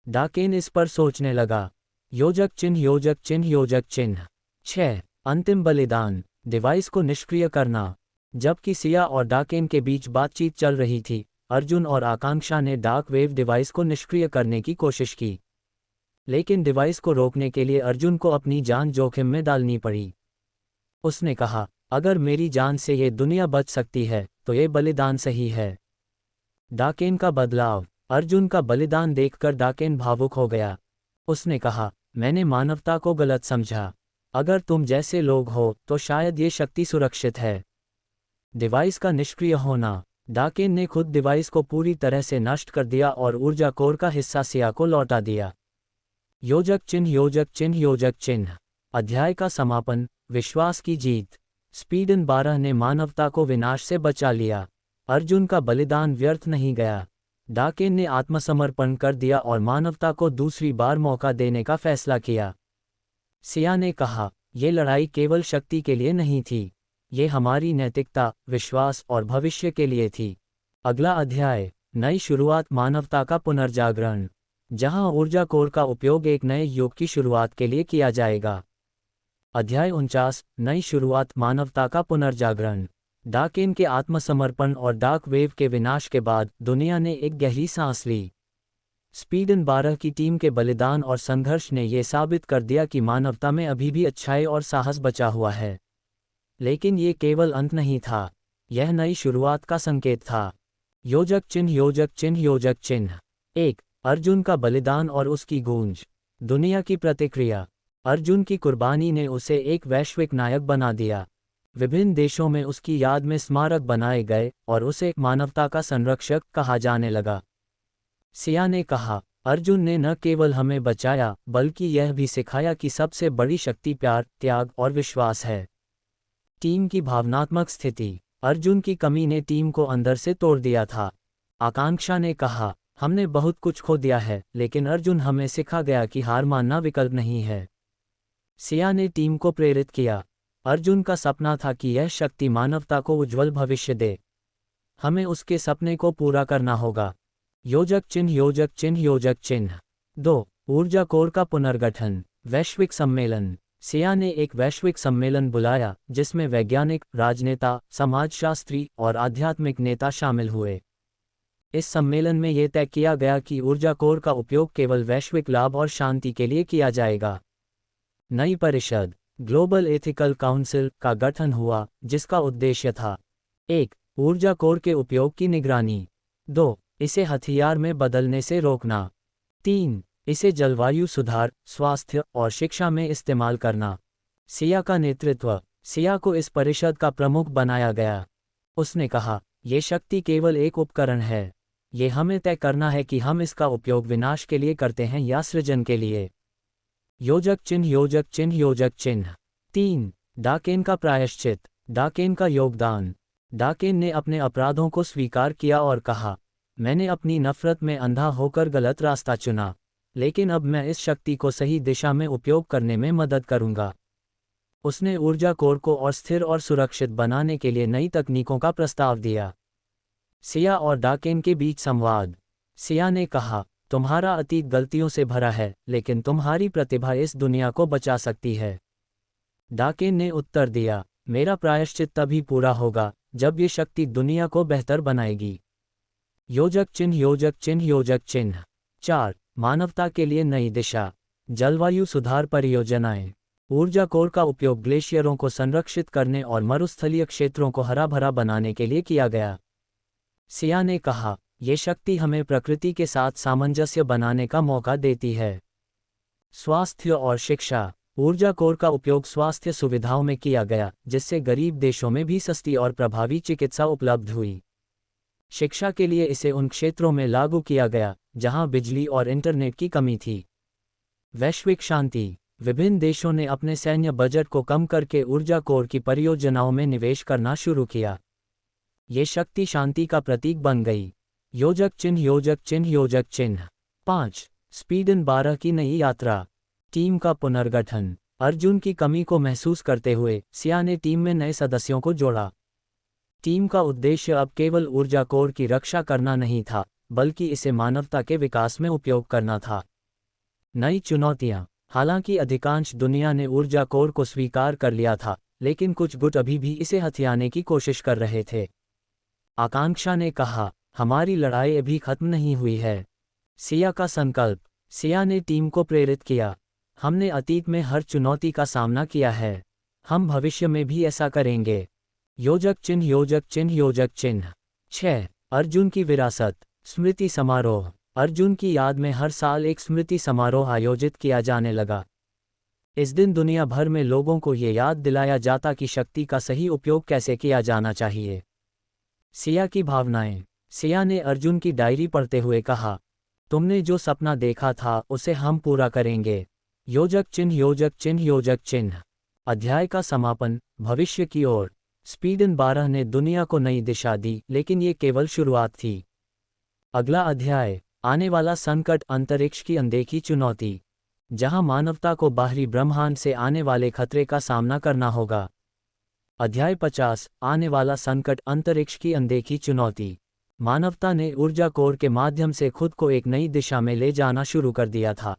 डाकेन इस पर सोचने लगा। योजक चिन्ह, योजक चिन्ह, योजक चिन्ह 6। अंतिम बलिदान। डिवाइस को निष्क्रिय करना। जबकि सिया और डाकेन के बीच बातचीत चल रही थी, अर्जुन और आकांक्षा ने डार्क वेव डिवाइस को निष्क्रिय करने की कोशिश की। लेकिन डिवाइस को रोकने के लिए अर्जुन को अपनी जान जोखिम में डालनी पड़ी। उसने कहा, अगर मेरी जान से ये दुनिया बच सकती है तो ये बलिदान सही है। डाकेन का बदलाव। अर्जुन का बलिदान देखकर डाकेन भावुक हो गया। उसने कहा, मैंने मानवता को गलत समझा। अगर तुम जैसे लोग हो तो शायद ये शक्ति सुरक्षित है। डिवाइस का निष्क्रिय होना। डाकेन ने खुद डिवाइस को पूरी तरह से नष्ट कर दिया और ऊर्जा कोर का हिस्सा सिया को लौटा दिया। योजक चिन्ह, योजक चिन्ह, योजक चिन्ह अध्याय का समापन। विश्वास की जीत। स्पीडन 12 ने मानवता को विनाश से बचा लिया। अर्जुन का बलिदान व्यर्थ नहीं गया। डाकेन ने आत्मसमर्पण कर दिया और मानवता को दूसरी बार मौका देने का फैसला किया। सिया ने कहा, ये लड़ाई केवल शक्ति के लिए नहीं थी, ये हमारी नैतिकता, विश्वास और भविष्य के लिए थी। अगला अध्याय, नई शुरुआत, मानवता का पुनर्जागरण, जहां ऊर्जा कोर का उपयोग एक नए युग की शुरुआत के लिए किया जाएगा। अध्याय 49, नई शुरुआत, मानवता का पुनर्जागरण। डाकेन के आत्मसमर्पण और डार्क वेव के विनाश के बाद दुनिया ने एक गहरी सांस ली। स्पीडन 12 की टीम के बलिदान और संघर्ष ने यह साबित कर दिया कि मानवता में अभी भी अच्छाई और साहस बचा हुआ है। लेकिन ये केवल अंत नहीं था, यह नई शुरुआत का संकेत था। योजक चिन्ह, योजक चिन्ह, योजक चिन्ह 1। अर्जुन का बलिदान और उसकी गूंज। दुनिया की प्रतिक्रिया। अर्जुन की कुर्बानी ने उसे एक वैश्विक नायक बना दिया। विभिन्न देशों में उसकी याद में स्मारक बनाए गए और उसे मानवता का संरक्षक कहा जाने लगा। सिया ने कहा, अर्जुन ने न केवल हमें बचाया बल्कि यह भी सिखाया कि सबसे बड़ी शक्ति प्यार, त्याग और विश्वास है। टीम की भावनात्मक स्थिति। अर्जुन की कमी ने टीम को अंदर से तोड़ दिया था। आकांक्षा ने कहा, हमने बहुत कुछ खो दिया है लेकिन अर्जुन हमें सिखा गया कि हार मानना विकल्प नहीं है। सिया ने टीम को प्रेरित किया। अर्जुन का सपना था कि यह शक्ति मानवता को उज्जवल भविष्य दे। हमें उसके सपने को पूरा करना होगा। योजक चिन्ह योजक चिन्ह योजक चिन्ह 2 ऊर्जा कोर का पुनर्गठन। वैश्विक सम्मेलन। सिया ने एक वैश्विक सम्मेलन बुलाया जिसमें वैज्ञानिक, राजनेता, समाजशास्त्री और आध्यात्मिक नेता शामिल हुए। इस सम्मेलन में यह तय किया गया कि ऊर्जा कोर का उपयोग केवल वैश्विक लाभ और शांति के लिए किया जाएगा। नई परिषद ग्लोबल एथिकल काउंसिल का गठन हुआ जिसका उद्देश्य था 1 ऊर्जा कोर के उपयोग की निगरानी, 2 इसे हथियार में बदलने से रोकना, 3 इसे जलवायु सुधार, स्वास्थ्य और शिक्षा में इस्तेमाल करना। सिया का नेतृत्व। सिया को इस परिषद का प्रमुख बनाया गया। उसने कहा, ये शक्ति केवल एक उपकरण है। ये हमें तय करना है कि हम इसका उपयोग विनाश के लिए करते हैं या सृजन के लिए। योजक चिन्ह योजक चिन्ह योजक चिन्ह 3 डाकेन का प्रायश्चित। डाकेन का योगदान। डाकेन ने अपने अपराधों को स्वीकार किया और कहा, मैंने अपनी नफरत में अंधा होकर गलत रास्ता चुना, लेकिन अब मैं इस शक्ति को सही दिशा में उपयोग करने में मदद करूंगा। उसने ऊर्जा कोर को और स्थिर और सुरक्षित बनाने के लिए नई तकनीकों का प्रस्ताव दिया। सिया और डाकेन के बीच संवाद। सिया ने कहा, तुम्हारा अतीत गलतियों से भरा है, लेकिन तुम्हारी प्रतिभा इस दुनिया को बचा सकती है। डाकेन ने उत्तर दिया, मेरा प्रायश्चित तभी पूरा होगा जब ये शक्ति दुनिया को बेहतर बनाएगी। योजक चिन्ह योजक चिन्ह योजक चिन्ह 4 मानवता के लिए नई दिशा। जलवायु सुधार परियोजनाएं। ऊर्जा कोर का उपयोग ग्लेशियरों को संरक्षित करने और मरुस्थलीय क्षेत्रों को हरा भरा बनाने के लिए किया गया। सिया ने कहा, ये शक्ति हमें प्रकृति के साथ सामंजस्य बनाने का मौका देती है। स्वास्थ्य और शिक्षा। ऊर्जा कोर का उपयोग स्वास्थ्य सुविधाओं में किया गया जिससे गरीब देशों में भी सस्ती और प्रभावी चिकित्सा उपलब्ध हुई। शिक्षा के लिए इसे उन क्षेत्रों में लागू किया गया जहां बिजली और इंटरनेट की कमी थी। वैश्विक शांति। विभिन्न देशों ने अपने सैन्य बजट को कम करके ऊर्जा कोर की परियोजनाओं में निवेश करना शुरू किया। ये शक्ति शांति का प्रतीक बन गई। योजक चिन्ह योजक चिन्ह योजक चिन्ह 5 स्पीडन 12 की नई यात्रा। टीम का पुनर्गठन। अर्जुन की कमी को महसूस करते हुए सिया ने टीम में नए सदस्यों को जोड़ा। टीम का उद्देश्य अब केवल ऊर्जा कोर की रक्षा करना नहीं था, बल्कि इसे मानवता के विकास में उपयोग करना था। नई चुनौतियां। हालांकि अधिकांश दुनिया ने ऊर्जा कोर को स्वीकार कर लिया था, लेकिन कुछ गुट अभी भी इसे हथियाने की कोशिश कर रहे थे। आकांक्षा ने कहा, हमारी लड़ाई अभी खत्म नहीं हुई है। सिया का संकल्प। सिया ने टीम को प्रेरित किया, हमने अतीत में हर चुनौती का सामना किया है, हम भविष्य में भी ऐसा करेंगे। योजक चिन्ह योजक चिन्ह योजक चिन्ह 6 अर्जुन की विरासत। स्मृति समारोह। अर्जुन की याद में हर साल एक स्मृति समारोह आयोजित किया जाने लगा। इस दिन दुनिया भर में लोगों को ये याद दिलाया जाता कि शक्ति का सही उपयोग कैसे किया जाना चाहिए। सिया की भावनाएं। सिया ने अर्जुन की डायरी पढ़ते हुए कहा, तुमने जो सपना देखा था उसे हम पूरा करेंगे। योजक चिन्ह योजक चिन्ह योजक चिन्ह अध्याय का समापन। भविष्य की ओर। स्पीडन 12 ने दुनिया को नई दिशा दी, लेकिन ये केवल शुरुआत थी। अगला अध्याय। आने वाला संकट। अंतरिक्ष की अनदेखी चुनौती। जहां मानवता को बाहरी ब्रह्मांड से आने वाले खतरे का सामना करना होगा। अध्याय 50। आने वाला संकट। अंतरिक्ष की अनदेखी चुनौती। मानवता ने ऊर्जा कोर के माध्यम से खुद को एक नई दिशा में ले जाना शुरू कर दिया था।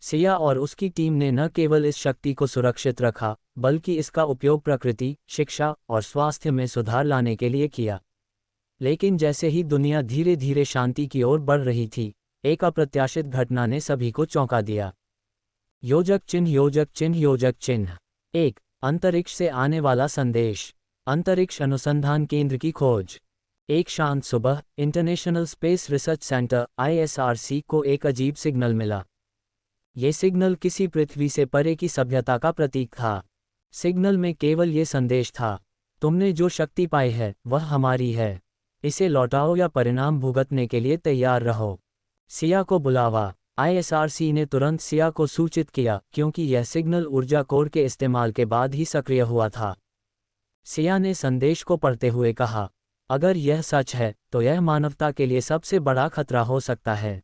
सिया और उसकी टीम ने न केवल इस शक्ति को सुरक्षित रखा, बल्कि इसका उपयोग प्रकृति, शिक्षा और स्वास्थ्य में सुधार लाने के लिए किया। लेकिन जैसे ही दुनिया धीरे धीरे शांति की ओर बढ़ रही थी, एक अप्रत्याशित घटना ने सभी को चौंका दिया। योजक चिन्ह योजक चिन्ह योजक चिन्ह 1 अंतरिक्ष से आने वाला संदेश। अंतरिक्ष अनुसंधान केंद्र की खोज। एक शांत सुबह international space research centre (ISRC) को एक अजीब सिग्नल मिला। ये सिग्नल किसी पृथ्वी से परे की सभ्यता का प्रतीक था। सिग्नल में केवल ये संदेश था, तुमने जो शक्ति पाई है वह हमारी है, इसे लौटाओ या परिणाम भुगतने के लिए तैयार रहो। सिया को बुलावा। ISRC ने तुरंत सिया को सूचित किया, क्योंकि यह सिग्नल ऊर्जा कोर के इस्तेमाल के बाद ही सक्रिय हुआ था। सिया ने संदेश को पढ़ते हुए कहा, अगर यह सच है तो यह मानवता के लिए सबसे बड़ा खतरा हो सकता है।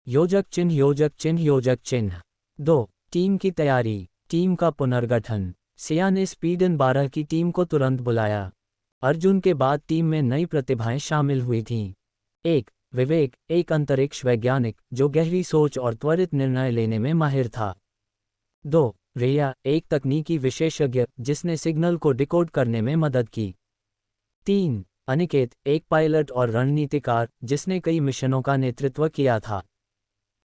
योजक चिन्ह योजक चिन्ह योजक चिन्ह 2 टीम की तैयारी। टीम का पुनर्गठन। सिया ने स्पीडन 12 की टीम को तुरंत बुलाया। अर्जुन के बाद टीम में नई प्रतिभाएं शामिल हुई थीं। 1. विवेक, एक अंतरिक्ष वैज्ञानिक जो गहरी सोच और त्वरित निर्णय लेने में माहिर था। 2. रिया, एक तकनीकी विशेषज्ञ जिसने सिग्नल को डिकोड करने में मदद की। 3. अनिकेत, एक पायलट और रणनीतिकार जिसने कई मिशनों का नेतृत्व किया था।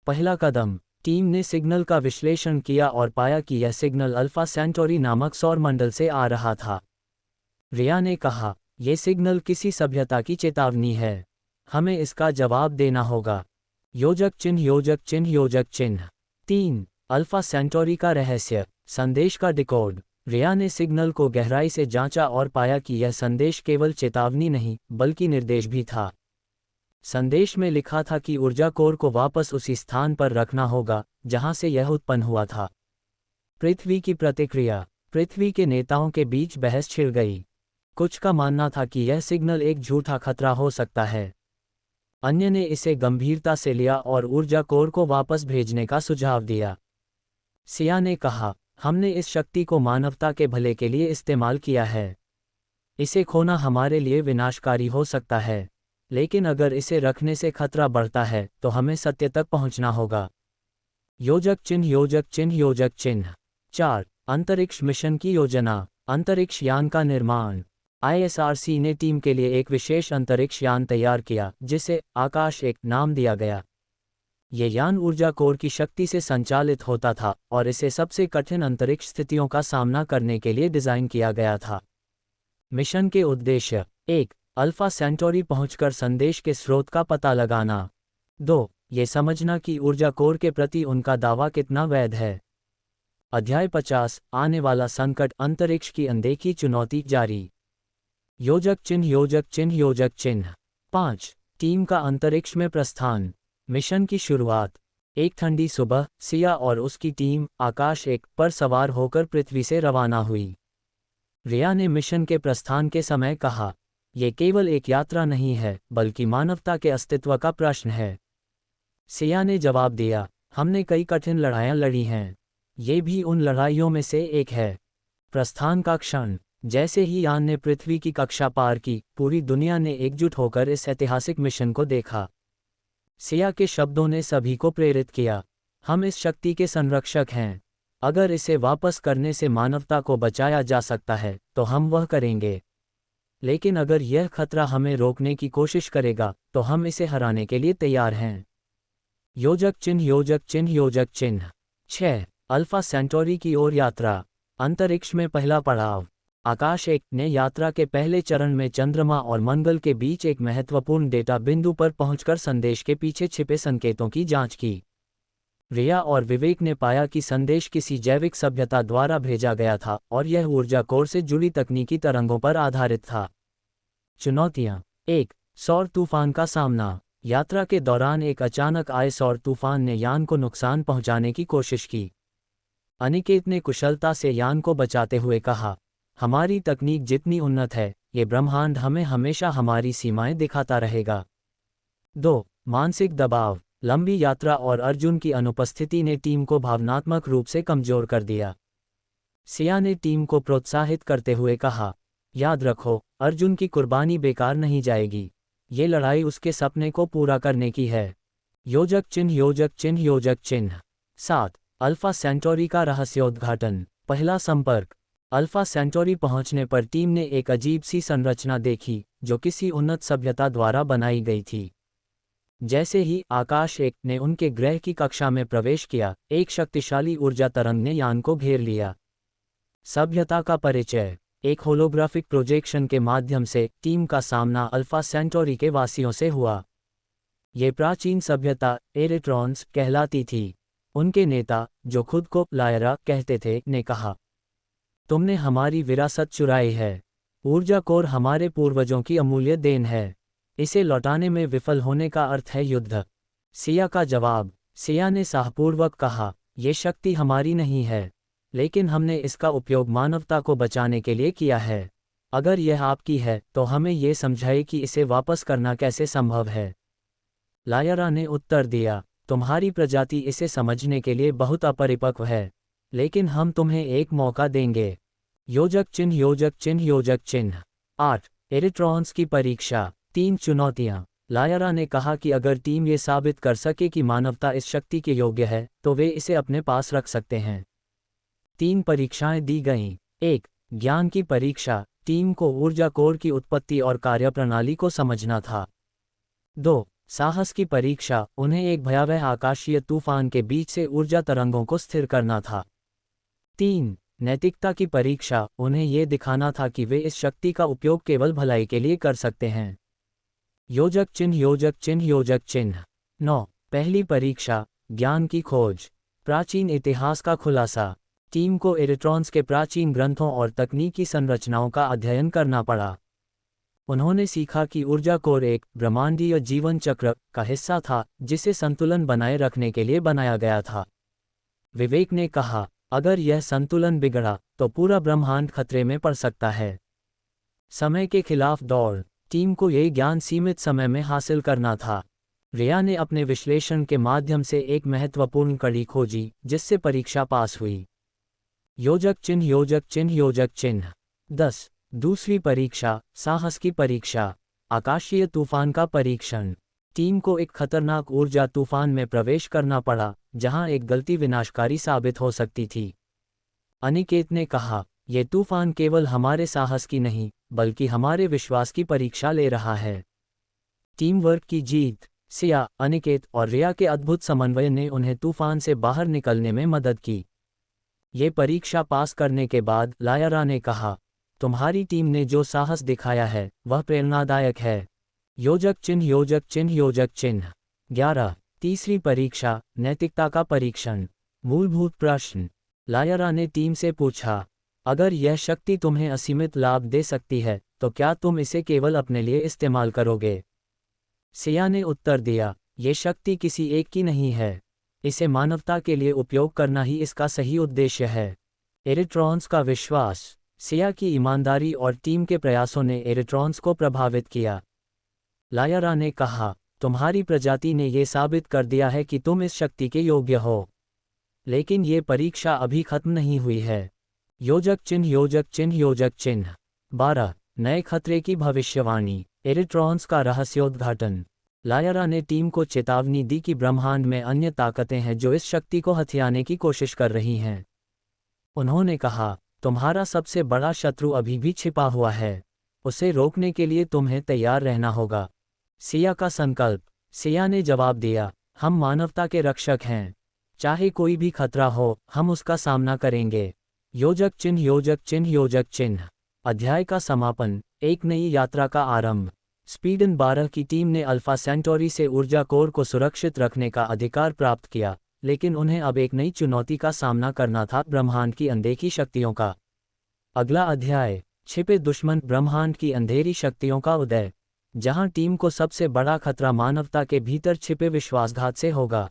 पहला कदम, टीम ने सिग्नल का विश्लेषण किया और पाया कि यह सिग्नल अल्फा सेंटोरी नामक सौरमंडल से आ रहा था। रिया ने कहा, यह सिग्नल किसी सभ्यता की चेतावनी है, हमें इसका जवाब देना होगा। योजक चिन्ह योजक चिन्ह योजक चिन्ह। 3. अल्फा सेंटोरी का रहस्य, संदेश का डिकोड। रिया ने सिग्नल को गहराई से जांचा और पाया कि यह संदेश केवल चेतावनी नहीं बल्कि निर्देश भी था। संदेश में लिखा था कि ऊर्जा कोर को वापस उसी स्थान पर रखना होगा जहां से यह उत्पन्न हुआ था। पृथ्वी की प्रतिक्रिया, पृथ्वी के नेताओं के बीच बहस छिड़ गई। कुछ का मानना था कि यह सिग्नल एक झूठा खतरा हो सकता है, अन्य ने इसे गंभीरता से लिया और ऊर्जा कोर को वापस भेजने का सुझाव दिया। सिया ने कहा, हमने इस शक्ति को मानवता के भले के लिए इस्तेमाल किया है, इसे खोना हमारे लिए विनाशकारी हो सकता है, लेकिन अगर इसे रखने से खतरा बढ़ता है तो हमें सत्य तक पहुंचना होगा। योजक चिन्ह योजक चिन्ह योजक चिन्ह। 4. अंतरिक्ष मिशन की योजना, अंतरिक्ष यान का निर्माण। ISRC ने टीम के लिए एक विशेष अंतरिक्ष यान तैयार किया जिसे आकाश 1 नाम दिया गया। ये यान ऊर्जा कोर की शक्ति से संचालित होता था और इसे सबसे कठिन अंतरिक्ष स्थितियों का सामना करने के लिए डिज़ाइन किया गया था। मिशन के उद्देश्य: 1. अल्फा सेंटोरी पहुंचकर संदेश के स्रोत का पता लगाना। 2. ये समझना कि ऊर्जा कोर के प्रति उनका दावा कितना वैध है। अध्याय 50, आने वाला संकट, अंतरिक्ष की अनदेखी चुनौती जारी। योजक चिन्ह योजक चिन्ह योजक चिन्ह। 5. टीम का अंतरिक्ष में प्रस्थान। मिशन की शुरुआत। एक ठंडी सुबह सिया और उसकी टीम आकाश 1 पर सवार होकर पृथ्वी से रवाना हुई। रिया ने मिशन के प्रस्थान के समय कहा, यह केवल एक यात्रा नहीं है बल्कि मानवता के अस्तित्व का प्रश्न है। सिया ने जवाब दिया, हमने कई कठिन लड़ाइयां लड़ी हैं, ये भी उन लड़ाइयों में से एक है। प्रस्थान का क्षण, जैसे ही यान ने पृथ्वी की कक्षा पार की, पूरी दुनिया ने एकजुट होकर इस ऐतिहासिक मिशन को देखा। सिया के शब्दों ने सभी को प्रेरित किया, हम इस शक्ति के संरक्षक हैं, अगर इसे वापस करने से मानवता को बचाया जा सकता है तो हम वह करेंगे, लेकिन अगर यह खतरा हमें रोकने की कोशिश करेगा तो हम इसे हराने के लिए तैयार हैं। योजक चिन्ह योजक चिन्ह योजक चिन्ह। 6. अल्फा सेंटोरी की ओर यात्रा, अंतरिक्ष में पहला पड़ाव। आकाश 1 ने यात्रा के पहले चरण में चंद्रमा और मंगल के बीच एक महत्वपूर्ण डेटा बिंदु पर पहुंचकर संदेश के पीछे छिपे संकेतों की जांच की। रिया और विवेक ने पाया कि संदेश किसी जैविक सभ्यता द्वारा भेजा गया था और यह ऊर्जा कोर से जुड़ी तकनीकी तरंगों पर आधारित था। चुनौतियां। 1. सौर तूफान का सामना। यात्रा के दौरान एक अचानक आए सौर तूफान ने यान को नुकसान पहुंचाने की कोशिश की। अनिकेत ने कुशलता से यान को बचाते हुए कहा, हमारी तकनीक जितनी उन्नत है, ये ब्रह्मांड हमें हमेशा हमारी सीमाएं दिखाता रहेगा। 2. मानसिक दबाव। लंबी यात्रा और अर्जुन की अनुपस्थिति ने टीम को भावनात्मक रूप से कमजोर कर दिया। सिया ने टीम को प्रोत्साहित करते हुए कहा, याद रखो, अर्जुन की कुर्बानी बेकार नहीं जाएगी, ये लड़ाई उसके सपने को पूरा करने की है। योजक चिन्ह योजक चिन्ह योजक चिन्ह। 7. अल्फा सेंटोरी का रहस्योद्घाटन, पहला संपर्क। अल्फा सेंटोरी पहुंचने पर टीम ने एक अजीब सी संरचना देखी जो किसी उन्नत सभ्यता द्वारा बनाई गई थी। जैसे ही आकाश 1 ने उनके ग्रह की कक्षा में प्रवेश किया, एक शक्तिशाली ऊर्जा तरंग ने यान को घेर लिया। सभ्यता का परिचय। एक होलोग्राफिक प्रोजेक्शन के माध्यम से टीम का सामना अल्फा सेंटोरी के वासियों से हुआ। ये प्राचीन सभ्यता एरिट्रॉन्स कहलाती थी। उनके नेता, जो खुद को लायरा कहते थे, ने कहा, तुमने हमारी विरासत चुराई है। ऊर्जा कोर हमारे पूर्वजों की अमूल्य देन है, इसे लौटाने में विफल होने का अर्थ है युद्ध। सिया का जवाब। सिया ने साहपूर्वक कहा, ये शक्ति हमारी नहीं है, लेकिन हमने इसका उपयोग मानवता को बचाने के लिए किया है। अगर यह आपकी है तो हमें ये समझाइए कि इसे वापस करना कैसे संभव है। लायरा ने उत्तर दिया, तुम्हारी प्रजाति इसे समझने के लिए बहुत अपरिपक्व है, लेकिन हम तुम्हें एक मौका देंगे। योजक चिन्ह योजक चिन्ह योजक चिन्ह। 8. एरिट्रॉन्स की परीक्षा। 3 चुनौतियां। लायरा ने कहा कि अगर टीम ये साबित कर सके कि मानवता इस शक्ति के योग्य है तो वे इसे अपने पास रख सकते हैं। 3 परीक्षाएं दी गईं। 1. ज्ञान की परीक्षा। टीम को ऊर्जा कोर की उत्पत्ति और कार्यप्रणाली को समझना था। 2. साहस की परीक्षा। उन्हें एक भयावह आकाशीय तूफान के बीच से ऊर्जा तरंगों को स्थिर करना था। 3. नैतिकता की परीक्षा। उन्हें ये दिखाना था कि वे इस शक्ति का उपयोग केवल भलाई के लिए कर सकते हैं। योजक चिन्ह योजक चिन्ह योजक चिन्ह। 9. पहली परीक्षा। ज्ञान की खोज। प्राचीन इतिहास का खुलासा। टीम को एरिट्रॉन्स के प्राचीन ग्रंथों और तकनीकी संरचनाओं का अध्ययन करना पड़ा। उन्होंने सीखा कि ऊर्जा कोर एक ब्रह्मांडीय जीवन चक्र का हिस्सा था जिसे संतुलन बनाए रखने के लिए बनाया गया था। विवेक ने कहा, अगर यह संतुलन बिगड़ा तो पूरा ब्रह्मांड खतरे में पड़ सकता है। समय के खिलाफ दौड़। टीम को यह ज्ञान सीमित समय में हासिल करना था। रिया ने अपने विश्लेषण के माध्यम से एक महत्वपूर्ण कड़ी खोजी जिससे परीक्षा पास हुई। योजक चिन्ह योजक चिन्ह योजक चिन्ह। 10. दूसरी परीक्षा। साहस की परीक्षा। आकाशीय तूफान का परीक्षण। टीम को एक खतरनाक ऊर्जा तूफान में प्रवेश करना पड़ा जहां एक गलती विनाशकारी साबित हो सकती थी। अनिकेत ने कहा, यह तूफान केवल हमारे साहस की नहीं बल्कि हमारे विश्वास की परीक्षा ले रहा है। टीम वर्क की जीत। सिया, अनिकेत और रिया के अद्भुत समन्वय ने उन्हें तूफान से बाहर निकलने में मदद की। ये परीक्षा पास करने के बाद लायरा ने कहा, तुम्हारी टीम ने जो साहस दिखाया है वह प्रेरणादायक है। योजक चिन्ह योजक चिन्ह योजक चिन्ह। 11. तीसरी परीक्षा। नैतिकता का परीक्षण। मूलभूत प्रश्न। लायरा ने टीम से पूछा, अगर यह शक्ति तुम्हें असीमित लाभ दे सकती है तो क्या तुम इसे केवल अपने लिए इस्तेमाल करोगे? सिया ने उत्तर दिया, ये शक्ति किसी एक की नहीं है। इसे मानवता के लिए उपयोग करना ही इसका सही उद्देश्य है। एरिट्रॉन्स का विश्वास। सिया की ईमानदारी और टीम के प्रयासों ने एरिट्रॉन्स को प्रभावित किया। लायरा ने कहा, तुम्हारी प्रजाति ने यह साबित कर दिया है कि तुम इस शक्ति के योग्य हो। लेकिन ये परीक्षा अभी खत्म नहीं हुई है। योजक चिन्ह योजक चिन्ह योजक चिन्ह। 12. नए खतरे की भविष्यवाणी। एरिट्रॉन्स का रहस्योद्घाटन। लायरा ने टीम को चेतावनी दी कि ब्रह्मांड में अन्य ताकतें हैं जो इस शक्ति को हथियाने की कोशिश कर रही हैं। उन्होंने कहा, तुम्हारा सबसे बड़ा शत्रु अभी भी छिपा हुआ है। उसे रोकने के लिए तुम्हें तैयार रहना होगा। सिया का संकल्प। सिया ने जवाब दिया, हम मानवता के रक्षक हैं। चाहे कोई भी खतरा हो हम उसका सामना करेंगे। योजक चिन्ह योजक चिन्ह योजक चिन्ह। अध्याय का समापन। एक नई यात्रा का आरंभ। स्पीडन 12 की टीम ने अल्फा सेंटोरी से ऊर्जा कोर को सुरक्षित रखने का अधिकार प्राप्त किया, लेकिन उन्हें अब एक नई चुनौती का सामना करना था, ब्रह्मांड की अनदेखी शक्तियों का। अगला अध्याय। छिपे दुश्मन। ब्रह्मांड की अंधेरी शक्तियों का उदय। जहां टीम को सबसे बड़ा खतरा मानवता के भीतर छिपे विश्वासघात से होगा।